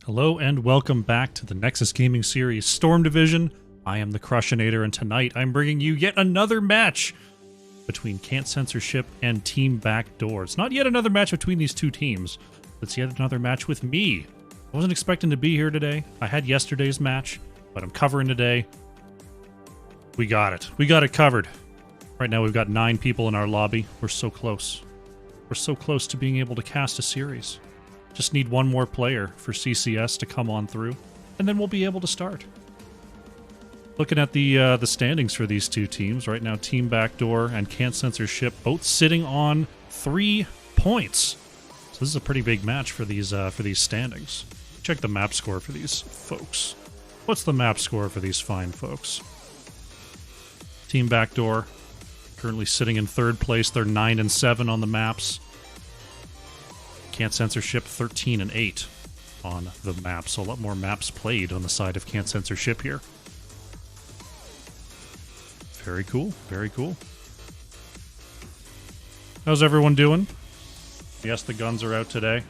Hello and welcome back to the Nexus Gaming Series Storm Division. I am the Crushinator, and tonight I'm bringing you yet another match between Can't Censorship and Team Backdoor. It's not yet another match between these two teams. It's yet another match with me. I wasn't expecting to be here today. I had yesterday's match, but I'm covering today. We got it. We got it covered. Right now we've got 9 people in our lobby. We're so close. We're so close to being able to cast a series. Just need one more player for CCS to come on through, and then we'll be able to start. Looking at the standings for these two teams right now, Team Backdoor and Can't Censorship both sitting on 3 points. So this is a pretty big match for these standings. Check the map score for these folks. What's the map score for these fine folks? Team Backdoor currently sitting in 3rd place. They're 9-7 on the maps. Can't Censorship 13-8 on the map, so a lot more maps played on the side of Can't Censorship here. Very cool, very cool. How's everyone doing? Yes, the guns are out today.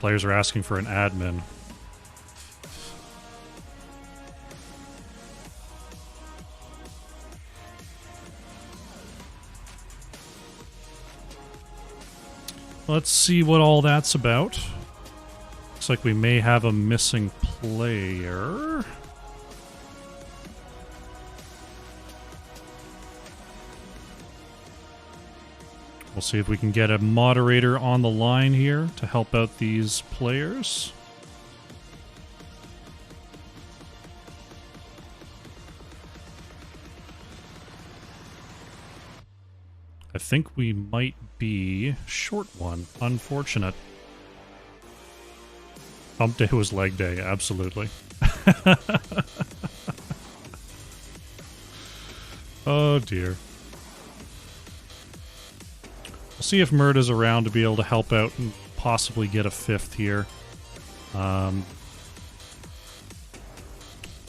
Players are asking for an admin. Let's see what all that's about. Looks like we may have a missing player. We'll see if we can get a moderator on the line here to help out these players. I think we might be short one. Unfortunate. Hump day was leg day, absolutely. Oh dear. We'll see if Murda's around to be able to help out and possibly get a 5th here.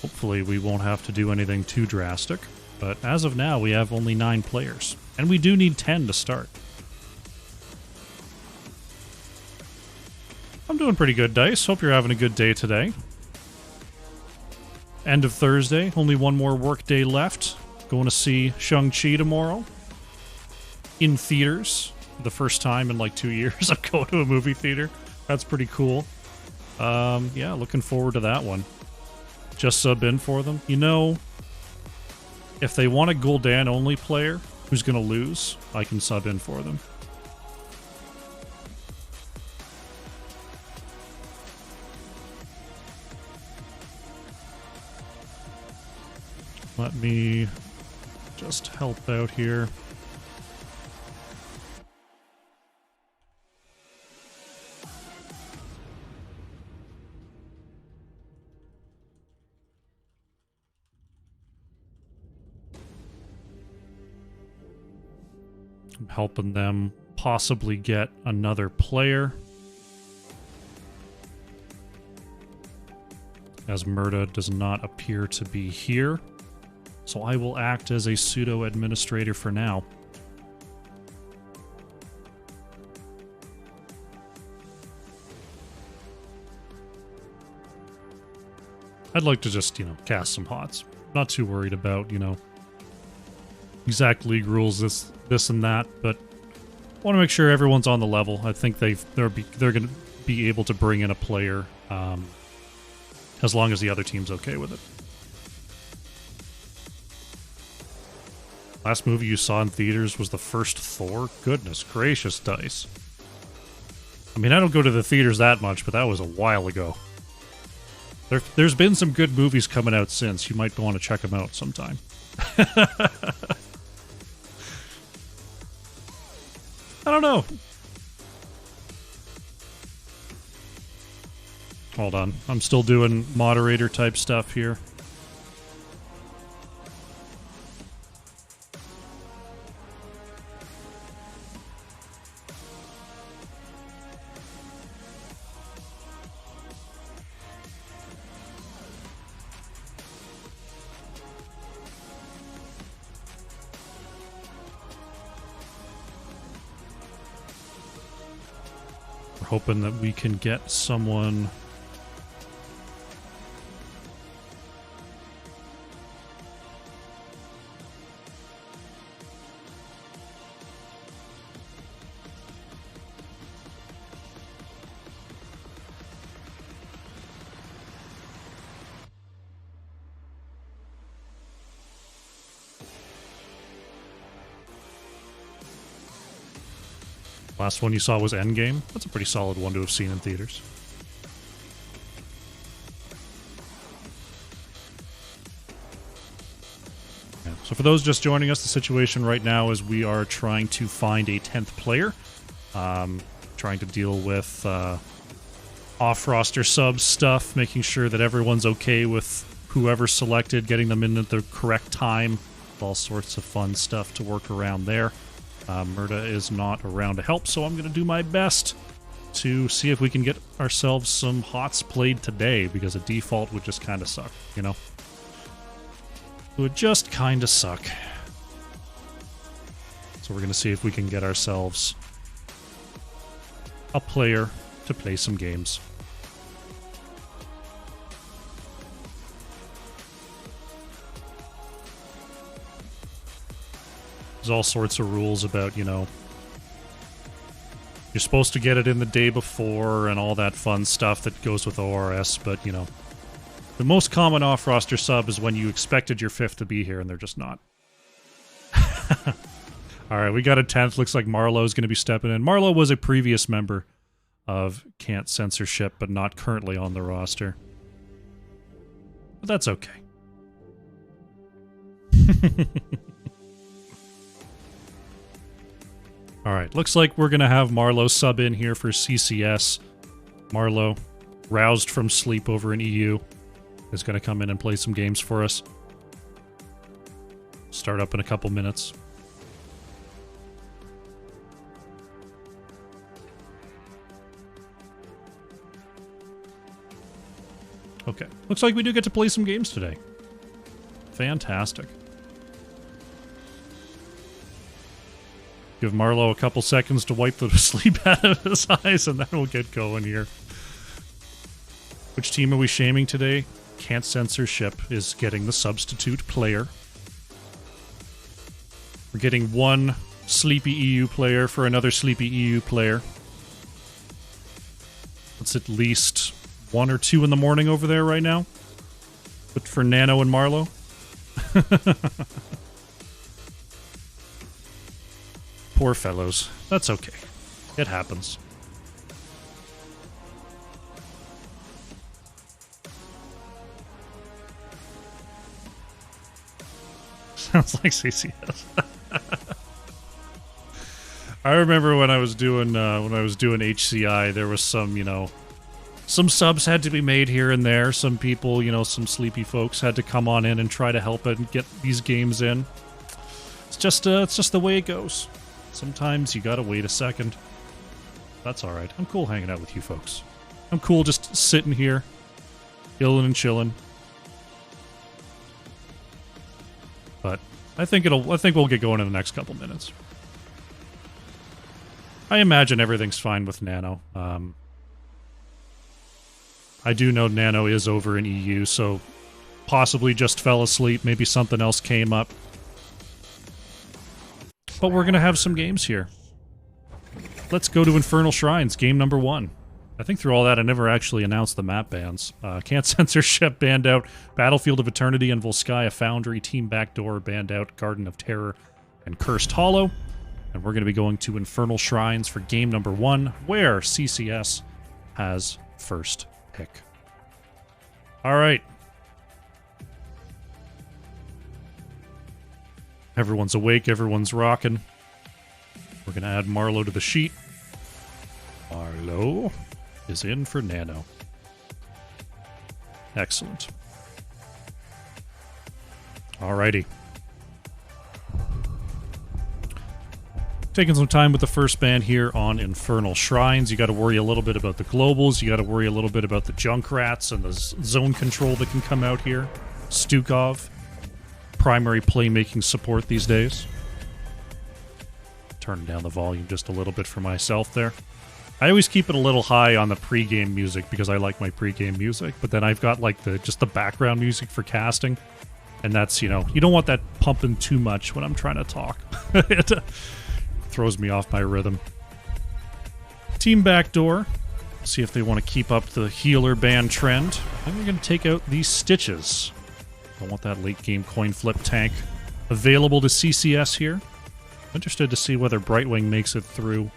Hopefully we won't have to do anything too drastic. But as of now, we have only 9 players. And we do need 10 to start. I'm doing pretty good, Dice. Hope you're having a good day today. End of Thursday. Only one more work day left. Going to see Shang-Chi tomorrow. In theaters. The first time in like 2 years I'm going to a movie theater. That's pretty cool. Yeah, looking forward to that one. Just sub in for them. You know, if they want a Gul'dan-only player who's going to lose, I can sub in for them. Let me just help out here. I'm helping them possibly get another player, as Murda does not appear to be here. So I will act as a pseudo-administrator for now. I'd like to just, cast some HOTS. Not too worried about, exact league rules, this and that, but I want to make sure everyone's on the level. I think they're going to be able to bring in a player as long as the other team's okay with it. Last movie you saw in theaters was the first Thor? Goodness gracious, Dice. I mean, I don't go to the theaters that much, but that was a while ago. There's been some good movies coming out since. You might want to check them out sometime. I don't know. Hold on. I'm still doing moderator type stuff here. hoping that we can get someone... Last one you saw was Endgame. That's a pretty solid one to have seen in theaters. Yeah. So for those just joining us, the situation right now is we are trying to find a 10th player. Trying to deal with off-roster sub stuff, making sure that everyone's okay with whoever's selected, getting them in at the correct time. All sorts of fun stuff to work around there. Murda is not around to help, so I'm going to do my best to see if we can get ourselves some HOTS played today, because a default would just kind of suck, you know? It would just kind of suck. So we're going to see if we can get ourselves a player to play some games. There's all sorts of rules about, you know, you're supposed to get it in the day before and all that fun stuff that goes with ORS, but, you know, the most common off-roster sub is when you expected your 5th to be here and they're just not. Alright, we got a 10th. Looks like Marlowe's going to be stepping in. Marlowe was a previous member of Can't Censorship, but not currently on the roster. But that's okay. Alright, looks like we're going to have Marlowe sub in here for CCS. Marlowe, roused from sleep over in EU, is going to come in and play some games for us. Start up in a couple minutes. Okay, looks like we do get to play some games today. Fantastic. Give Marlowe a couple seconds to wipe the sleep out of his eyes, and then we'll get going here. Which team are we shaming today? Can't Censorship is getting the substitute player. We're getting one sleepy EU player for another sleepy EU player. It's at least 1 or 2 in the morning over there right now. But for Nano and Marlowe. Poor fellows. That's okay. It happens. Sounds like CCS. I remember when I was doing HCI, there was some, you know, some subs had to be made here and there. Some people, you know, some sleepy folks had to come on in and try to help it and get these games in. It's just the way it goes. Sometimes you gotta wait a second. That's alright. I'm cool hanging out with you folks. I'm cool just sitting here, illin' and chillin'. But I think we'll get going in the next couple minutes. I imagine everything's fine with Nano. I do know Nano is over in EU, so possibly just fell asleep. Maybe something else came up. But we're going to have some games here. Let's go to Infernal Shrines, game number 1. I think through all that, I never actually announced the map bans. Can't Censorship banned out Battlefield of Eternity and Volskaya Foundry, Team Backdoor banned out Garden of Terror and Cursed Hollow. And we're going to be going to Infernal Shrines for game number 1, where CCS has first pick. All right. Everyone's awake, everyone's rocking. We're going to add Marlowe to the sheet. Marlowe is in for Nano. Excellent. Alrighty. Taking some time with the first band here on Infernal Shrines. You got to worry a little bit about the globals. You got to worry a little bit about the Junkrats and the zone control that can come out here. Stukov, primary playmaking support these days. Turning down the volume just a little bit for myself there. I always keep it a little high on the pregame music because I like my pregame music, but then I've got like just the background music for casting, and that's, you know, you don't want that pumping too much when I'm trying to talk. It throws me off my rhythm. Team Backdoor. See if they want to keep up the healer ban trend. And we're going to take out these Stitches. Don't want that late game coin flip tank available to CCS here. Interested to see whether Brightwing makes it through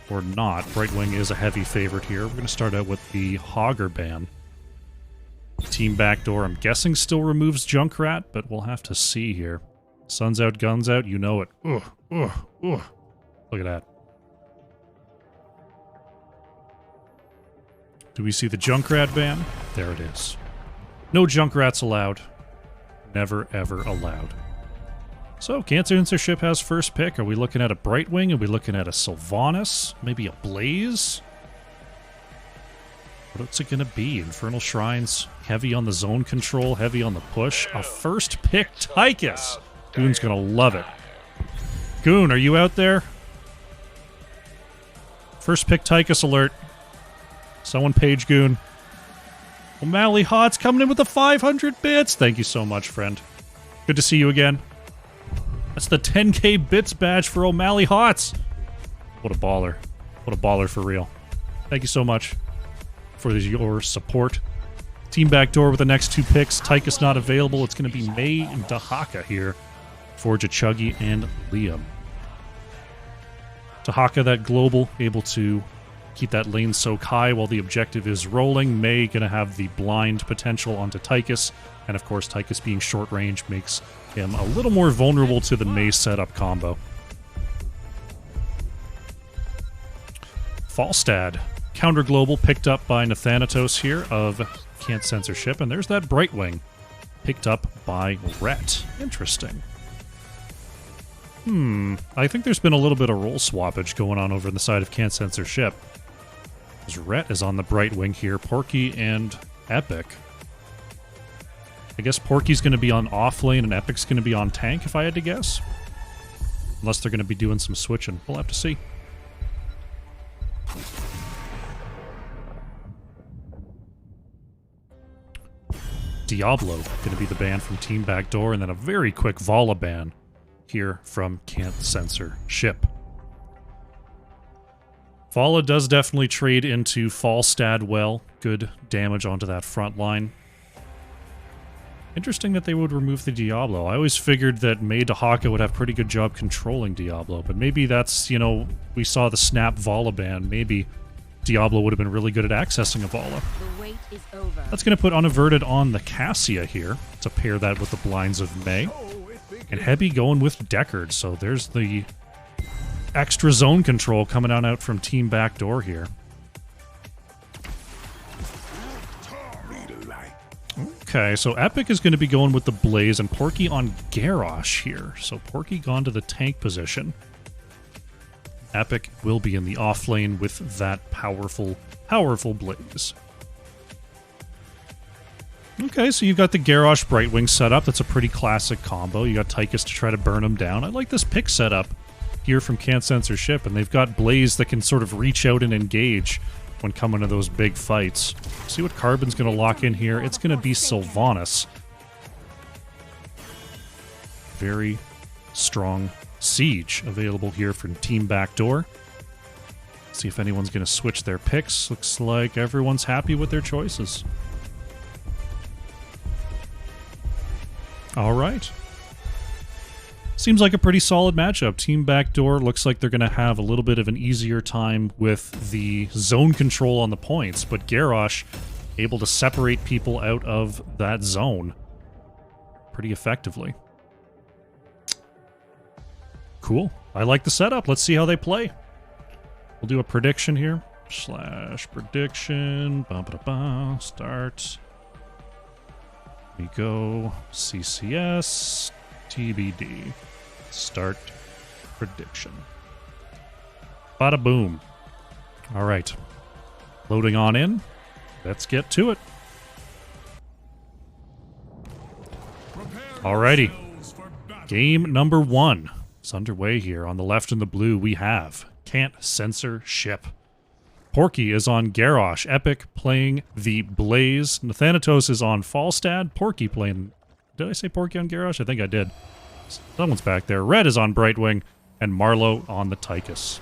or not. Brightwing is a heavy favorite here. We're going to start out with the Hogger ban. Team Backdoor, I'm guessing, still removes Junkrat, but we'll have to see here. Sun's out, guns out, you know it. Ugh, ugh, ugh. Look at that. Do we see the Junkrat ban? There it is. No Junkrats allowed. Never, ever allowed. So, Censor Ship has first pick. Are we looking at a Brightwing? Are we looking at a Sylvanas? Maybe a Blaze? What's it gonna be? Infernal Shrines? Heavy on the zone control, heavy on the push. A first pick Tychus! Goon's gonna love it. Goon, are you out there? First pick Tychus alert. Someone page Goon. O'Malley Hot's coming in with the 500 bits. Thank you so much, friend. Good to see you again. That's the 10k bits badge for O'Malley Hots. What a baller. What a baller for real. Thank you so much for your support. Team Backdoor with the next two picks. Tychus not available. It's going to be May and Dahaka here for Jachuggy and Liam. Dahaka, that global, able to keep that lane soak high while the objective is rolling. May going to have the blind potential onto Tychus. And of course, Tychus being short range makes him a little more vulnerable to the May setup combo. Falstad, counter global picked up by Nathanatos here of Censor Ship. And there's that Brightwing picked up by Rhett. Interesting. I think there's been a little bit of role swappage going on over on the side of Censor Ship. Rhett is on the Brightwing here. Porky and Epic. I guess Porky's going to be on offlane and Epic's going to be on tank, if I had to guess. Unless they're going to be doing some switching. We'll have to see. Diablo going to be the ban from Team Backdoor, and then a very quick Vala ban here from Censor Ship. Vala does definitely trade into Falstad well. Good damage onto that front line. Interesting that they would remove the Diablo. I always figured that May Dahaka would have pretty good job controlling Diablo, but maybe that's, you know, we saw the snap Vala ban. Maybe Diablo would have been really good at accessing a Vala. The wait is over. That's going to put Unaverted on the Cassia here to pair that with the Blinds of May. And Hebby going with Deckard, so there's the extra zone control coming on out from Team Backdoor here. Okay, so Epic is going to be going with the Blaze and Porky on Garrosh here. So Porky gone to the tank position. Epic will be in the off lane with that powerful Blaze. Okay, so you've got the Garrosh Brightwing setup. That's a pretty classic combo. You got Tychus to try to burn him down. I like this pick setup here from Censor Ship, and they've got Blaze that can sort of reach out and engage when coming to those big fights. See what Carbon's going to lock in here. It's going to be Sylvanas. Very strong Siege available here from Team Backdoor. See if anyone's going to switch their picks. Looks like everyone's happy with their choices. All right. Seems like a pretty solid matchup. Team Backdoor looks like they're going to have a little bit of an easier time with the zone control on the points, but Garrosh able to separate people out of that zone pretty effectively. Cool. I like the setup. Let's see how they play. We'll do a prediction here. /prediction. Start. We go CCS. TBD. Start prediction. Bada boom. All right. Loading on in. Let's get to it. Alrighty. Game number 1 is underway here. On the left in the blue, we have Censor Ship. Porky is on Garrosh. Epic playing the Blaze. Nathanatos is on Falstad. Porky playing... Did I say Porky on Garrosh? I think I did. Someone's back there. Red is on Brightwing. And Marlowe on the Tychus.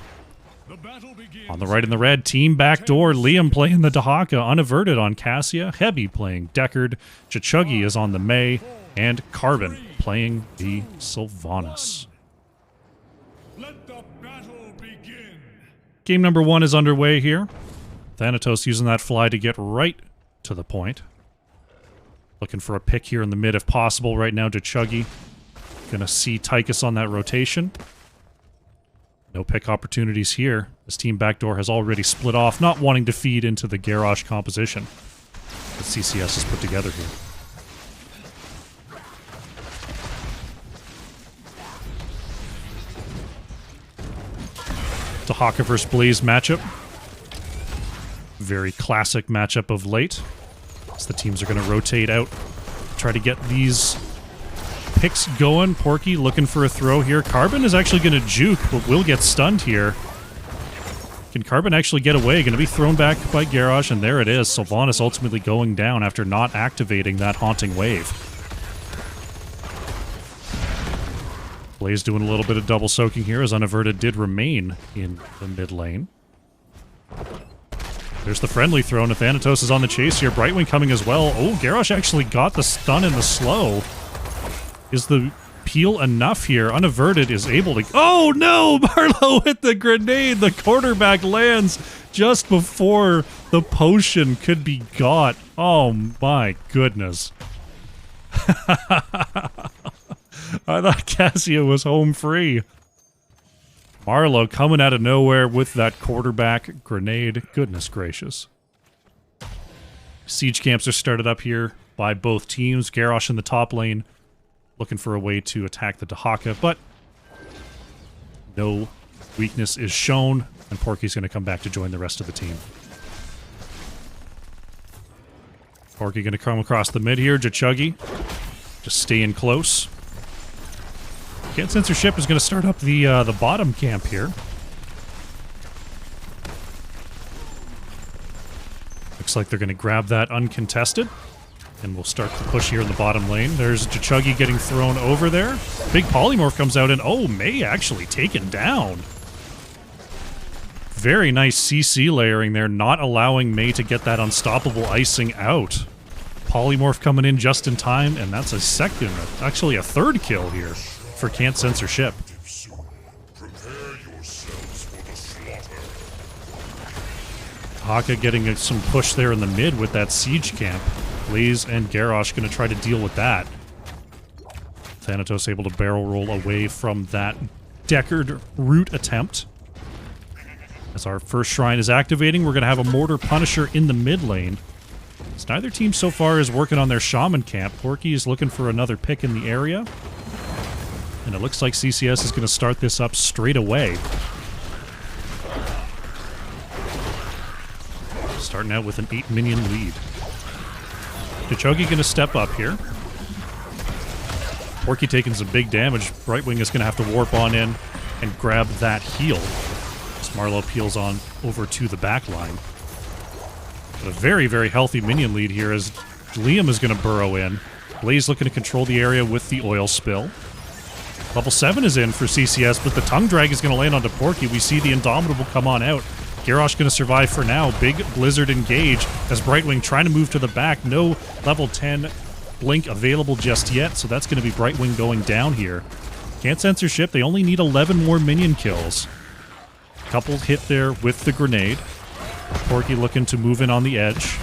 On the right in the red, Team Backdoor. Liam playing the Dahaka. Unaverted on Cassia. Heavy playing Deckard. Chichuggy is on the May. And Carbon playing the Sylvanas. Let the battle begin. Game number 1 is underway here. Thanatos using that fly to get right to the point. Looking for a pick here in the mid if possible right now. Chichuggy gonna see Tychus on that rotation. No pick opportunities here. This Team Backdoor has already split off, not wanting to feed into the Garrosh composition that CCS has put together here. Dahaka vs. Blaze matchup. Very classic matchup of late. As the teams are going to rotate out, try to get these picks going. Porky looking for a throw here. Carbon is actually going to juke, but will get stunned here. Can Carbon actually get away? Going to be thrown back by Garrosh, and there it is. Sylvanas ultimately going down after not activating that Haunting Wave. Blaze doing a little bit of double soaking here, as Unaverted did remain in the mid lane. There's the friendly throw. Nathanatos is on the chase here. Brightwing coming as well. Oh, Garrosh actually got the stun in the slow. Is the peel enough here? Unaverted is able to... Oh no! Marlowe with the grenade! The quarterback lands just before the potion could be got. Oh my goodness. I thought Cassia was home free. Marlowe coming out of nowhere with that quarterback grenade. Goodness gracious. Siege camps are started up here by both teams. Garrosh in the top lane looking for a way to attack the Dahaka, but no weakness is shown, and Porky's going to come back to join the rest of the team. Porky going to come across the mid here. Chichuggy just staying close. Censor ship is going to start up the bottom camp here. Looks like they're going to grab that uncontested, and we'll start the push here in the bottom lane. There's Chichuggy getting thrown over there. Big polymorph comes out, and oh, May actually taken down. Very nice CC layering there, not allowing May to get that unstoppable icing out. Polymorph coming in just in time, and that's a second, actually a third kill here for Can't Censor Ship. Haka getting some push there in the mid with that siege camp. Blaze and Garrosh going to try to deal with that. Thanatos able to barrel roll away from that Deckard root attempt. As our first shrine is activating, we're going to have a Mortar Punisher in the mid lane. As neither team so far is working on their Shaman camp. Porky is looking for another pick in the area. And it looks like CCS is going to start this up straight away. Starting out with an 8-minion lead. Chichuggy going to step up here. Porky taking some big damage. Brightwing is going to have to warp on in and grab that heal. As Marlowe peels on over to the back line. But a very, very healthy minion lead here as Liam is going to burrow in. Blaze looking to control the area with the oil spill. Level 7 is in for CCS, but the Tongue Drag is going to land onto Porky. We see the Indomitable come on out. Garrosh going to survive for now. Big Blizzard engage as Brightwing trying to move to the back. No level 10 Blink available just yet, so that's going to be Brightwing going down here. Can't Censor Ship. They only need 11 more minion kills. Couple hit there with the grenade. Porky looking to move in on the edge.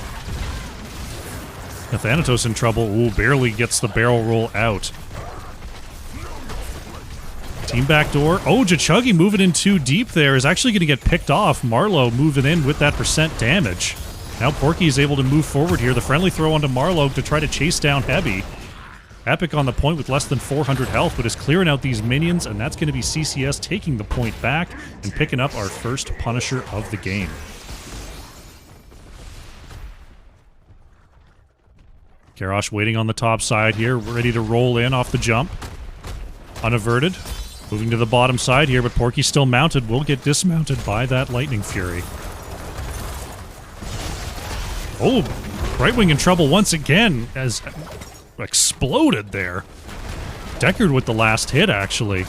Nathanatos in trouble. Ooh, barely gets the barrel roll out. Team Backdoor. Oh, Chichuggy moving in too deep there is actually going to get picked off. Marlowe moving in with that percent damage. Now Porky is able to move forward here. The friendly throw onto Marlowe to try to chase down Heavy. Epic on the point with less than 400 health, but is clearing out these minions, and that's going to be CCS taking the point back and picking up our first Punisher of the game. Garrosh waiting on the top side here, ready to roll in off the jump. Unaverted. Moving to the bottom side here, but Porky's still mounted. Will get dismounted by that Lightning Fury. Oh, Brightwing in trouble once again as exploded there. Deckard with the last hit, actually.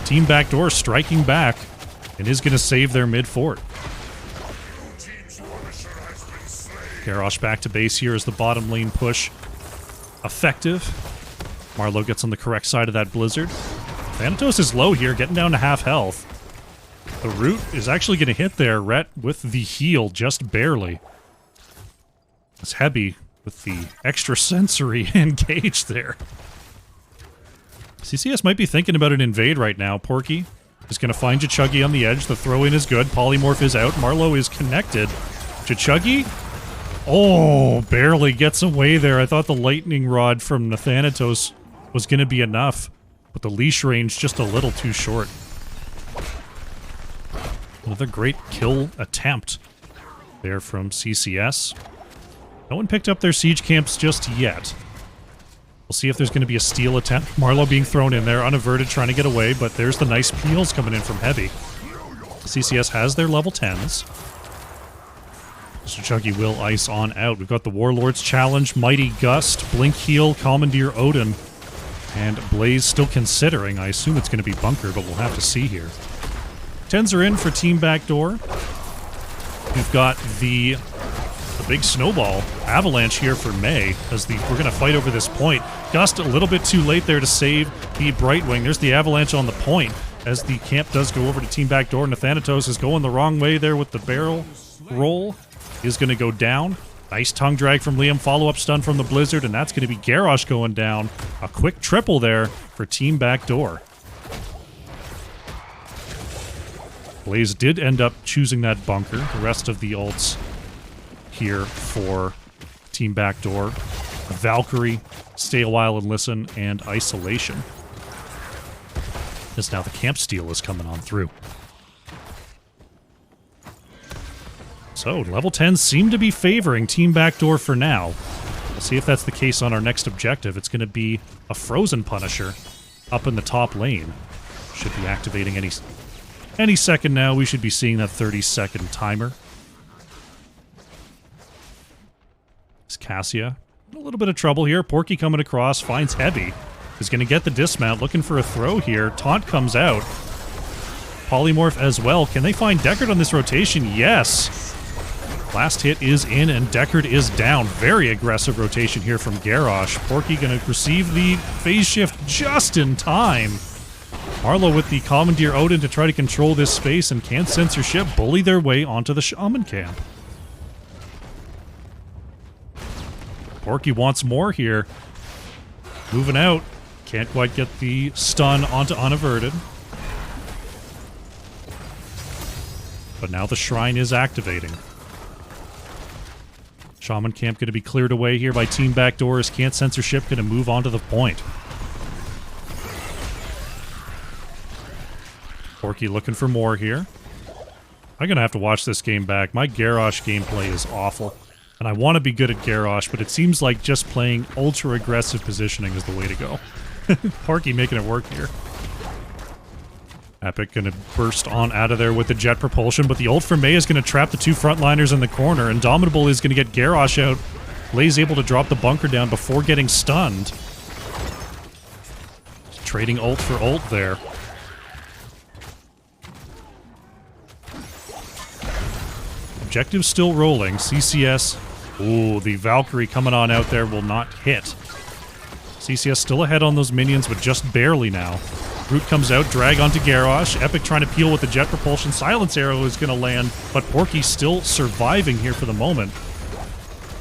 Team Backdoor striking back and is going to save their mid fort. Garrosh back to base here as the bottom lane push effective. Marlowe gets on the correct side of that blizzard. Thanatos is low here, getting down to half health. The root is actually going to hit there, Rhett with the heal, just barely. It's Heavy with the extra sensory engaged there. CCS might be thinking about an invade right now. Porky is going to find Chuggy on the edge. The throw-in is good. Polymorph is out. Marlowe is connected. Chuggy, oh, barely gets away there. I thought the lightning rod from Thanatos was going to be enough, but the leash range just a little too short. Another great kill attempt there from CCS. No one picked up their siege camps just yet. We'll see if there's going to be a steal attempt. Marlowe being thrown in there, unaverted, trying to get away, but there's the nice peels coming in from Heavy. CCS has their level 10s. Mr. Chuggy will ice on out. We've got the Warlord's Challenge, Mighty Gust, Blink Heal, Commandeer Odin, and Blaze still considering. I assume it's going to be Bunker, but we'll have to see here. 10s are in for Team Backdoor. We've got the big snowball avalanche here for May as we're going to fight over this point. Gust a little bit too late there to save the Brightwing. There's the avalanche on the point as the camp does go over to Team Backdoor. Thanatos is going the wrong way there with the barrel roll. Is going to go down. Nice tongue drag from Liam. Follow-up stun from the Blizzard, and that's going to be Garrosh going down. A quick triple there for Team Backdoor. Blaze did end up choosing that bunker. The rest of the ults here for Team Backdoor. Valkyrie, Stay a While and Listen, and Isolation. As now the camp steal is coming on through. So, level 10s seem to be favoring Team Backdoor for now. We'll see if that's the case on our next objective. It's going to be a Frozen Punisher up in the top lane. Should be activating any second now. We should be seeing that 30-second timer. It's Cassia. A little bit of trouble here. Porky coming across, finds Heavy. He's going to get the dismount, looking for a throw here. Taunt comes out. Polymorph as well. Can they find Deckard on this rotation? Yes! Last hit is in, and Deckard is down. Very aggressive rotation here from Garrosh. Porky going to receive the phase shift just in time. Marlowe with the Commandeer Odin to try to control this space, and can't censorship bully their way onto the Shaman camp. Porky wants more here. Moving out. Can't quite get the stun onto unaverted. But now the Shrine is activating. Shaman camp going to be cleared away here by Team Backdoor as Can't Censorship going to move on to the point. Porky looking for more here. I'm going to have to watch this game back. My Garrosh gameplay is awful. And I want to be good at Garrosh, but it seems like just playing ultra-aggressive positioning is the way to go. Porky making it work here. Epic going to burst on out of there with the jet propulsion, but the ult from May is going to trap the two frontliners in the corner. Indomitable is going to get Garrosh out. Blaze able to drop the bunker down before getting stunned. Trading ult for ult there. Objective still rolling. CCS. Ooh, the Valkyrie coming on out there will not hit. CCS still ahead on those minions, but just barely now. Root comes out, drag onto Garrosh. Epic trying to peel with the jet propulsion. Silence Arrow is going to land, but Porky's still surviving here for the moment.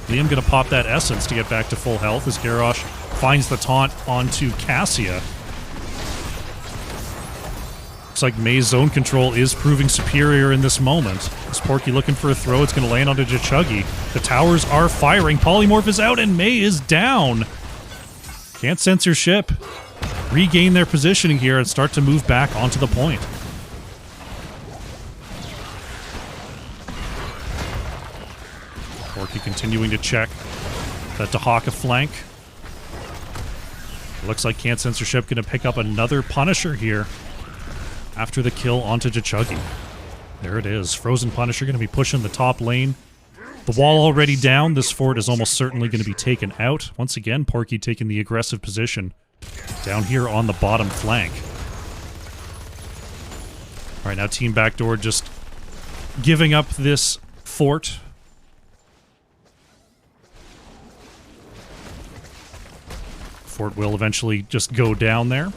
Liam going to pop that Essence to get back to full health as Garrosh finds the taunt onto Cassia. Looks like May's zone control is proving superior in this moment. As Porky looking for a throw, it's going to land onto Chuggy. The towers are firing. Polymorph is out and May is down. Can't censorship. Regain their positioning here and start to move back onto the point. Porky continuing to check that Dahaka flank. Looks like Can't Censorship going to pick up another Punisher here after the kill onto Chuggy. There it is. Frozen Punisher going to be pushing the top lane. The wall already down. This fort is almost certainly going to be taken out. Once again, Porky taking the aggressive position down here on the bottom flank. All right, now Team Backdoor just giving up this fort. Fort will eventually just go down there.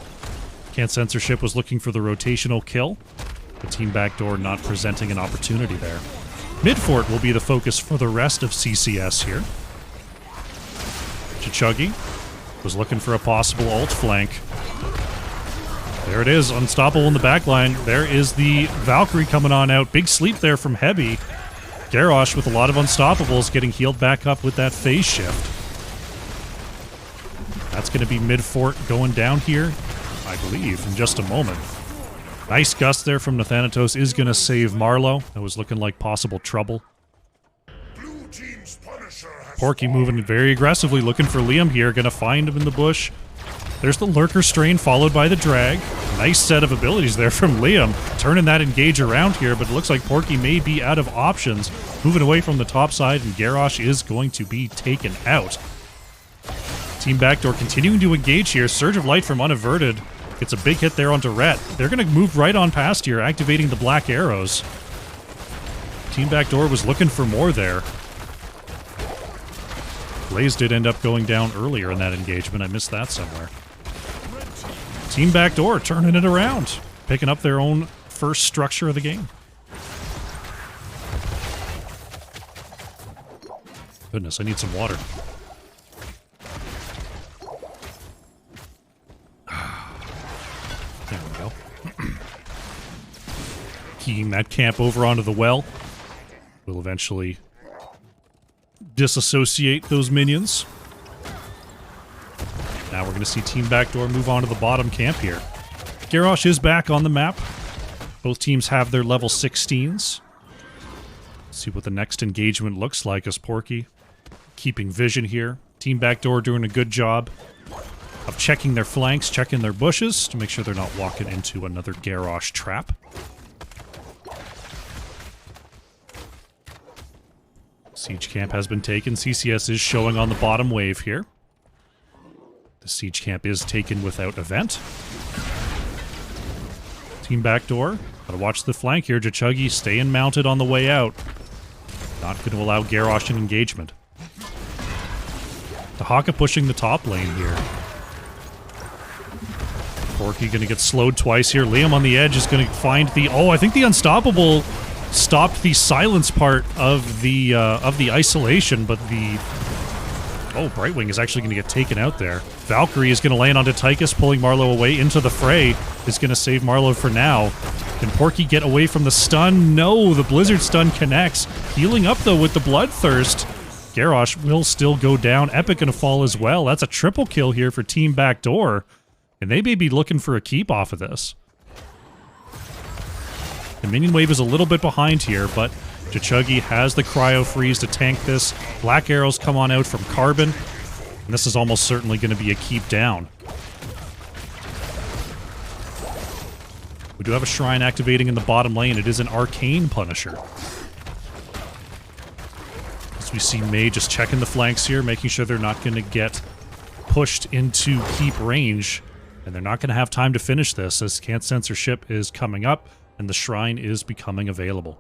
Can't Censorship was looking for the rotational kill. The Team Backdoor not presenting an opportunity there. Mid-fort will be the focus for the rest of CCS here. Chichuggy was looking for a possible ult flank. There it is, unstoppable in the backline. There is the Valkyrie coming on out. Big sleep there from Heavy. Garrosh with a lot of unstoppables getting healed back up with that phase shift. That's going to be mid-fort going down here, I believe, in just a moment. Nice gust there from Nathanatos is going to save Marlowe. That was looking like possible trouble. Porky moving very aggressively, looking for Liam here. Going to find him in the bush. There's the Lurker Strain followed by the drag. Nice set of abilities there from Liam. Turning that engage around here, but it looks like Porky may be out of options. Moving away from the top side, and Garrosh is going to be taken out. Team Backdoor continuing to engage here. Surge of Light from Unaverted. Gets a big hit there onto Rhett. They're going to move right on past here, activating the black arrows. Team Backdoor was looking for more there. Blaze did end up going down earlier in that engagement. I missed that somewhere. Team Backdoor turning it around. Picking up their own first structure of the game. Goodness, I need some water. There we go. Keying that camp over onto the well. We'll eventually disassociate those minions. Now we're going to see Team Backdoor move on to the bottom camp here. Garrosh is back on the map. Both teams have their level 16s. Let's see what the next engagement looks like as Porky keeping vision here. Team Backdoor doing a good job of checking their flanks, checking their bushes to make sure they're not walking into another Garrosh trap. Siege camp has been taken. CCS is showing on the bottom wave here. The siege camp is taken without event. Team Backdoor, gotta watch the flank here. Chichuggy staying mounted on the way out. Not going to allow Garrosh an engagement. Tahaka pushing the top lane here. Porky gonna get slowed twice here. Liam on the edge is gonna find the... Oh, I think the Unstoppable stopped the silence part of the isolation, but the... Oh, Brightwing is actually gonna get taken out there. Valkyrie is gonna land onto Tychus, pulling Marlowe away into the fray. Is gonna save Marlowe for now. Can Porky get away from the stun? No, the Blizzard stun connects. Healing up, though, with the Bloodthirst. Garrosh will still go down. Epic gonna fall as well. That's a triple kill here for Team Backdoor. And they may be looking for a keep off of this. The minion wave is a little bit behind here, but Chichuggy has the Cryo Freeze to tank this. Black arrows come on out from Carbon. And this is almost certainly going to be a keep down. We do have a Shrine activating in the bottom lane. It is an Arcane Punisher. As we see May just checking the flanks here, making sure they're not going to get pushed into keep range. And they're not going to have time to finish this as Can't Censorship is coming up and the Shrine is becoming available.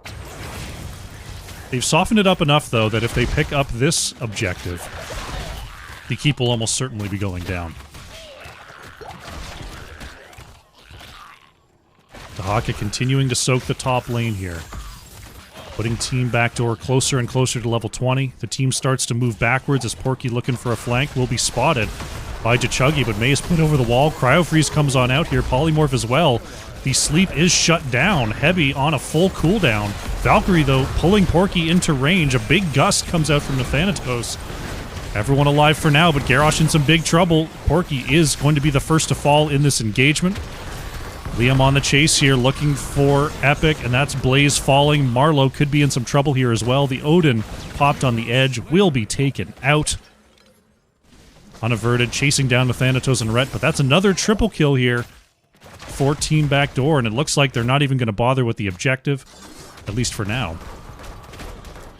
They've softened it up enough, though, that if they pick up this objective, the keep will almost certainly be going down. Tahaka continuing to soak the top lane here. Putting Team Backdoor closer and closer to level 20. The team starts to move backwards as Porky looking for a flank will be spotted by Chichuggy, but May is put over the wall. Cryo Freeze comes on out here. Polymorph as well. The sleep is shut down. Heavy on a full cooldown. Valkyrie, though, pulling Porky into range. A big gust comes out from Nathanatos. Everyone alive for now, but Garrosh in some big trouble. Porky is going to be the first to fall in this engagement. Liam on the chase here, looking for Epic, and that's Blaze falling. Marlowe could be in some trouble here as well. The Odin popped on the edge, will be taken out. Unaverted, chasing down Nathanatos and Rhett, but that's another triple kill here for Team Backdoor, and it looks like they're not even going to bother with the objective, at least for now.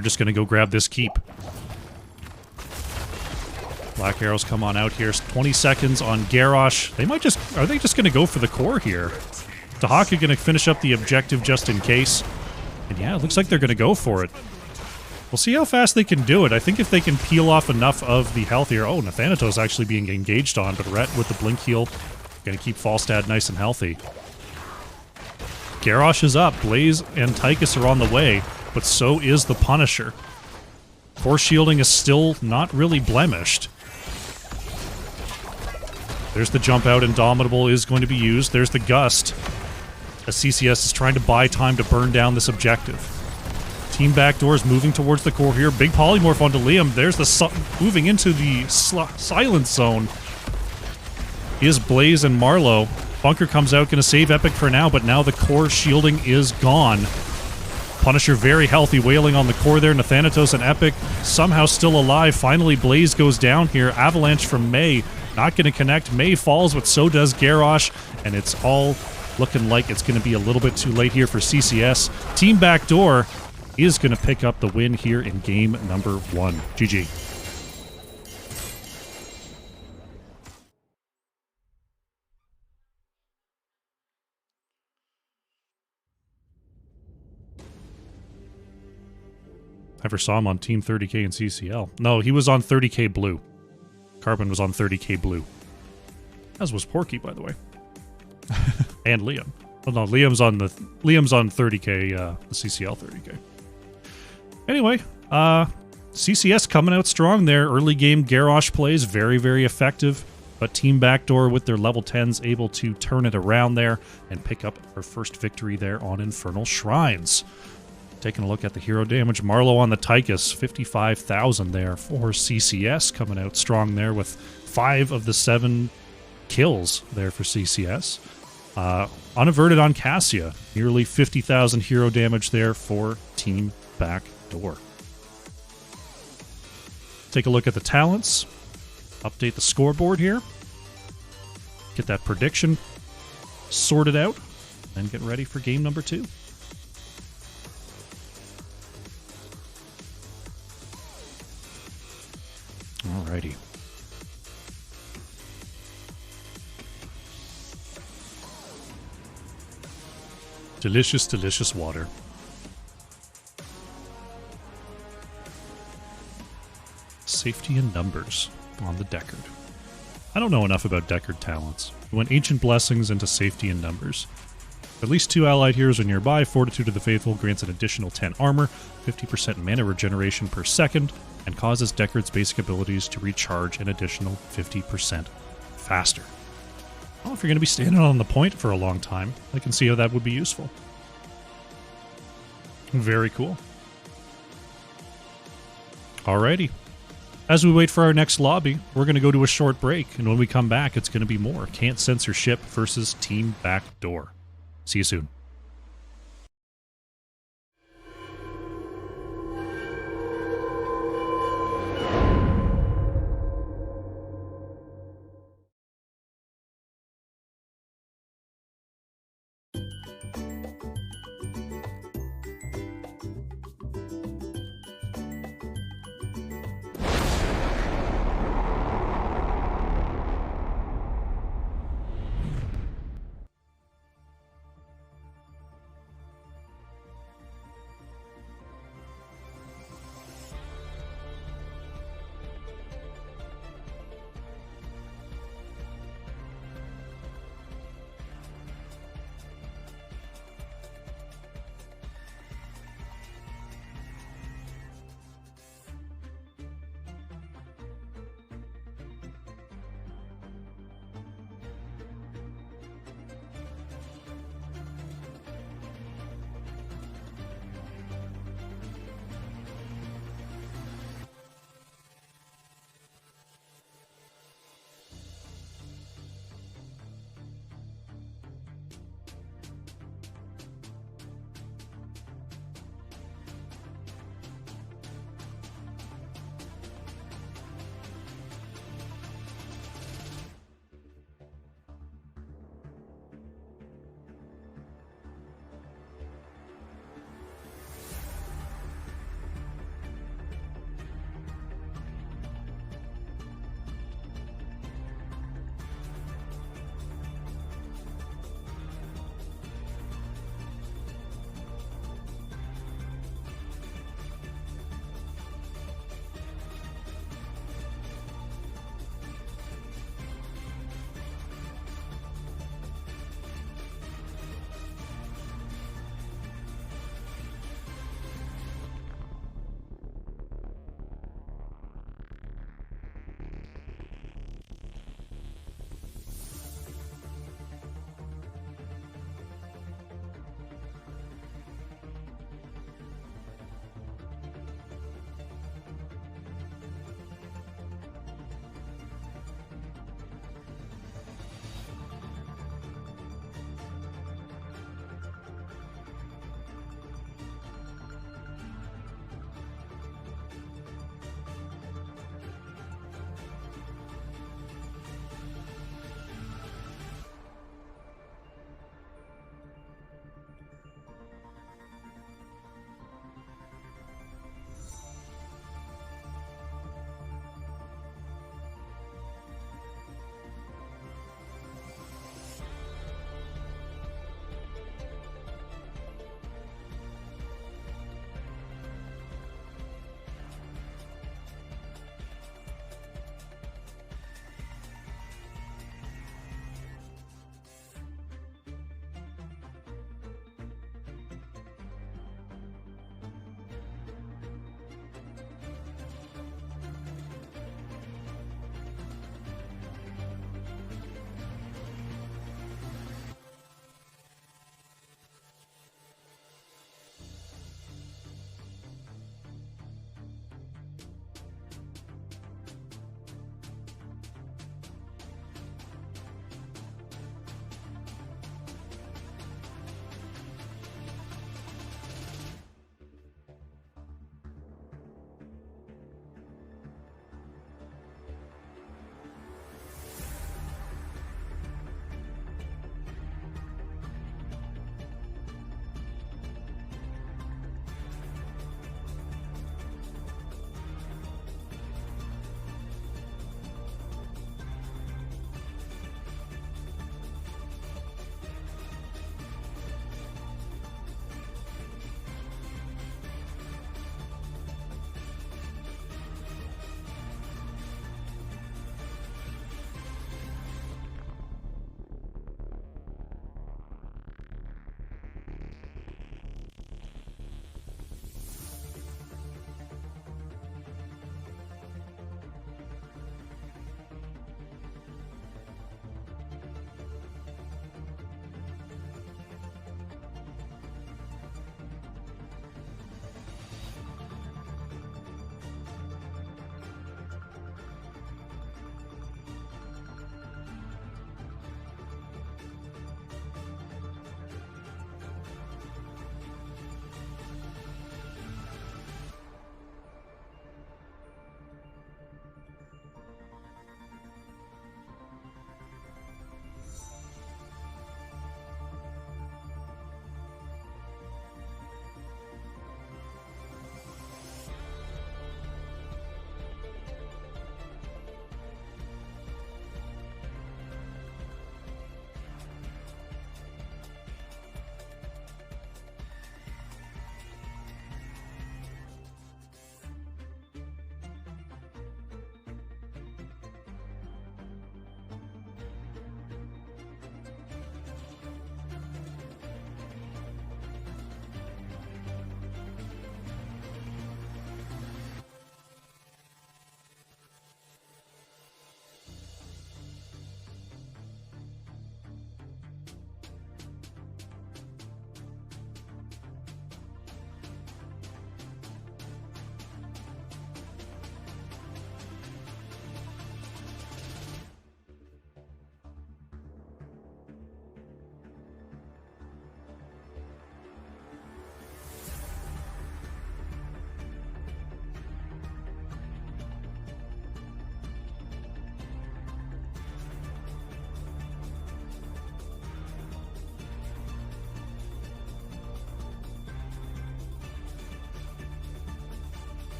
They're just going to go grab this keep. Black arrows come on out here. 20 seconds on Garrosh. They might just... Are they just going to go for the core here? Dahaka going to finish up the objective just in case. And yeah, it looks like they're going to go for it. We'll see how fast they can do it. I think if they can peel off enough of the health here... Oh, Nathanatos actually being engaged on, but Rhett with the blink heal going to keep Falstad nice and healthy. Garrosh is up. Blaze and Tychus are on the way, but so is the Punisher. Core shielding is still not really blemished. There's the jump out. Indomitable is going to be used. There's the Gust. As CCS is trying to buy time to burn down this objective. Team backdoor is moving towards the core here. Big polymorph onto Liam. There's the moving into the silence zone. Is Blaze and Marlowe. Bunker comes out, going to save Epic for now, but now the core shielding is gone. Punisher very healthy, wailing on the core there. Nathanatos and Epic somehow still alive. Finally, Blaze goes down here. Avalanche from May. Not going to connect. May falls, but so does Garrosh, and it's all looking like it's going to be a little bit too late here for CCS. Team Backdoor is going to pick up the win here in game number 1. GG. Never saw him on Team 30K and CCL. No, he was on 30K Blue. Carbon was on 30K Blue. As was Porky, by the way. And Liam. Well, no, Liam's on 30K, the CCL 30K. Anyway, CCS coming out strong there. Early game Garrosh plays very, very effective. But Team Backdoor with their level 10s able to turn it around there and pick up our first victory there on Infernal Shrines. Taking a look at the hero damage. Marlowe on the Tychus, 55,000 there for CCS. Coming out strong there with 5 of the 7 kills there for CCS. Unaverted on Cassia. Nearly 50,000 hero damage there for Team Backdoor. Take a look at the talents. Update the scoreboard here. Get that prediction sorted out. And get ready for game number 2. Alrighty. Delicious, delicious water. Safety in numbers on the Deckard. I don't know enough about Deckard talents. We went Ancient Blessings into Safety in numbers. At least 2 allied heroes are nearby. Fortitude of the Faithful grants an additional 10 armor, 50% mana regeneration per second, and causes Deckard's basic abilities to recharge an additional 50% faster. Well, if you're going to be standing on the point for a long time, I can see how that would be useful. Very cool. Alrighty. As we wait for our next lobby, we're going to go to a short break, and when we come back, it's going to be more Can't Censor Ship versus Team Backdoor. See you soon.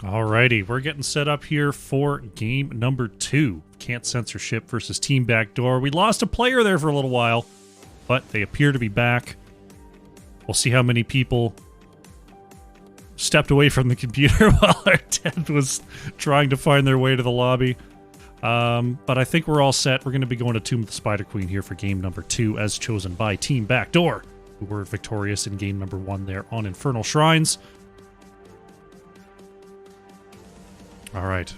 Alrighty, we're getting set up here for game number 2. Can't Censorship versus Team Backdoor. We lost a player there for a little while, but they appear to be back. We'll see how many people stepped away from the computer while our 10th was trying to find their way to the lobby. But I think we're all set. We're going to be going to Tomb of the Spider Queen here for game number 2, as chosen by Team Backdoor, who were victorious in game number 1 there on Infernal Shrines. All right.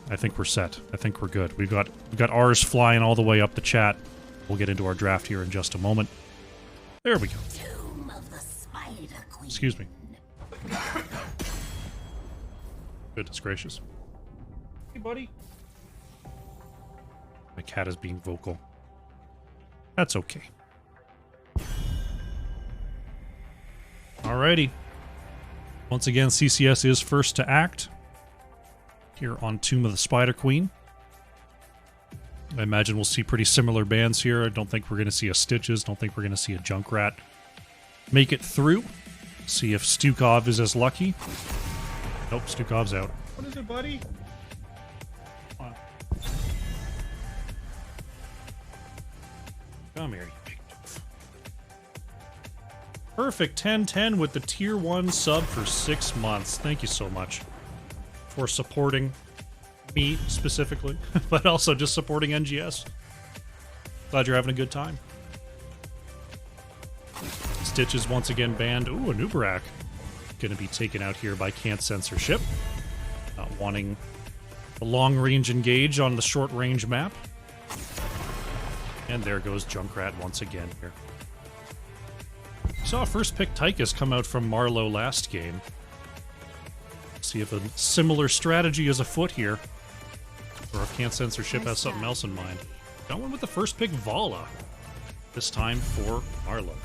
I think we're set. I think we're good. We've got ours flying all the way up the chat. We'll get into our draft here in just a moment. There we go. Tomb of the Spider Queen. Excuse me. Goodness gracious. Hey, buddy. My cat is being vocal. That's okay. Alrighty. Once again, CCS is first to act here on Tomb of the Spider Queen. I imagine we'll see pretty similar bands here. I don't think we're going to see a Stitches. Don't think we're going to see a Junkrat make it through. See if Stukov is as lucky. Nope, Stukov's out. What is it, buddy? Come on. Come here, you big doof. Perfect 10-10 with the tier 1 sub for 6 months. Thank you so much for supporting me specifically, but also just supporting NGS. Glad you're having a good time. Stitches once again banned. Ooh, a Nubarak. Gonna be taken out here by Can't Censorship. Not wanting a long-range engage on the short-range map. And there goes Junkrat once again here. Saw first pick Tychus come out from Marlowe last game. See if a similar strategy is afoot here, or if Can't Censorship has something else in mind. Got one with the first pick Vala, this time for Marlowe.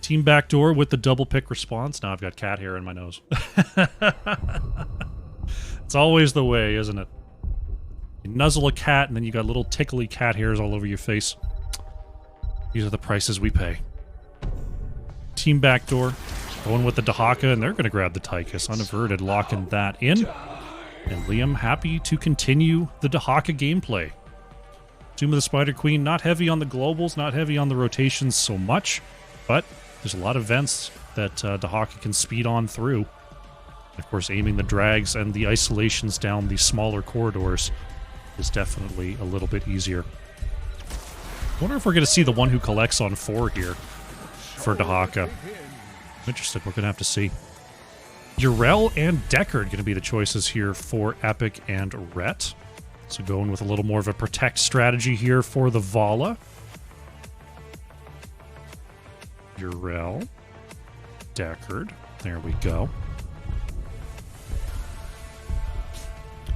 Team Backdoor with the double pick response. Now I've got cat hair in my nose. It's always the way, isn't it? You nuzzle a cat and then you got little tickly cat hairs all over your face. These are the prices we pay. Team Backdoor going with the Dahaka, and they're going to grab the Tychus. Unaverted, locking that in. And Liam happy to continue the Dahaka gameplay. Tomb of the Spider Queen, not heavy on the globals, not heavy on the rotations so much, but there's a lot of vents that Dahaka can speed on through. Of course, aiming the drags and the isolations down the smaller corridors is definitely a little bit easier. I wonder if we're going to see the one who collects on 4 here for Dahaka. I'm interested. We're going to have to see. Urel and Deckard going to be the choices here for Epic and Rhett. So going with a little more of a protect strategy here for the Vala. Urel. Deckard. There we go.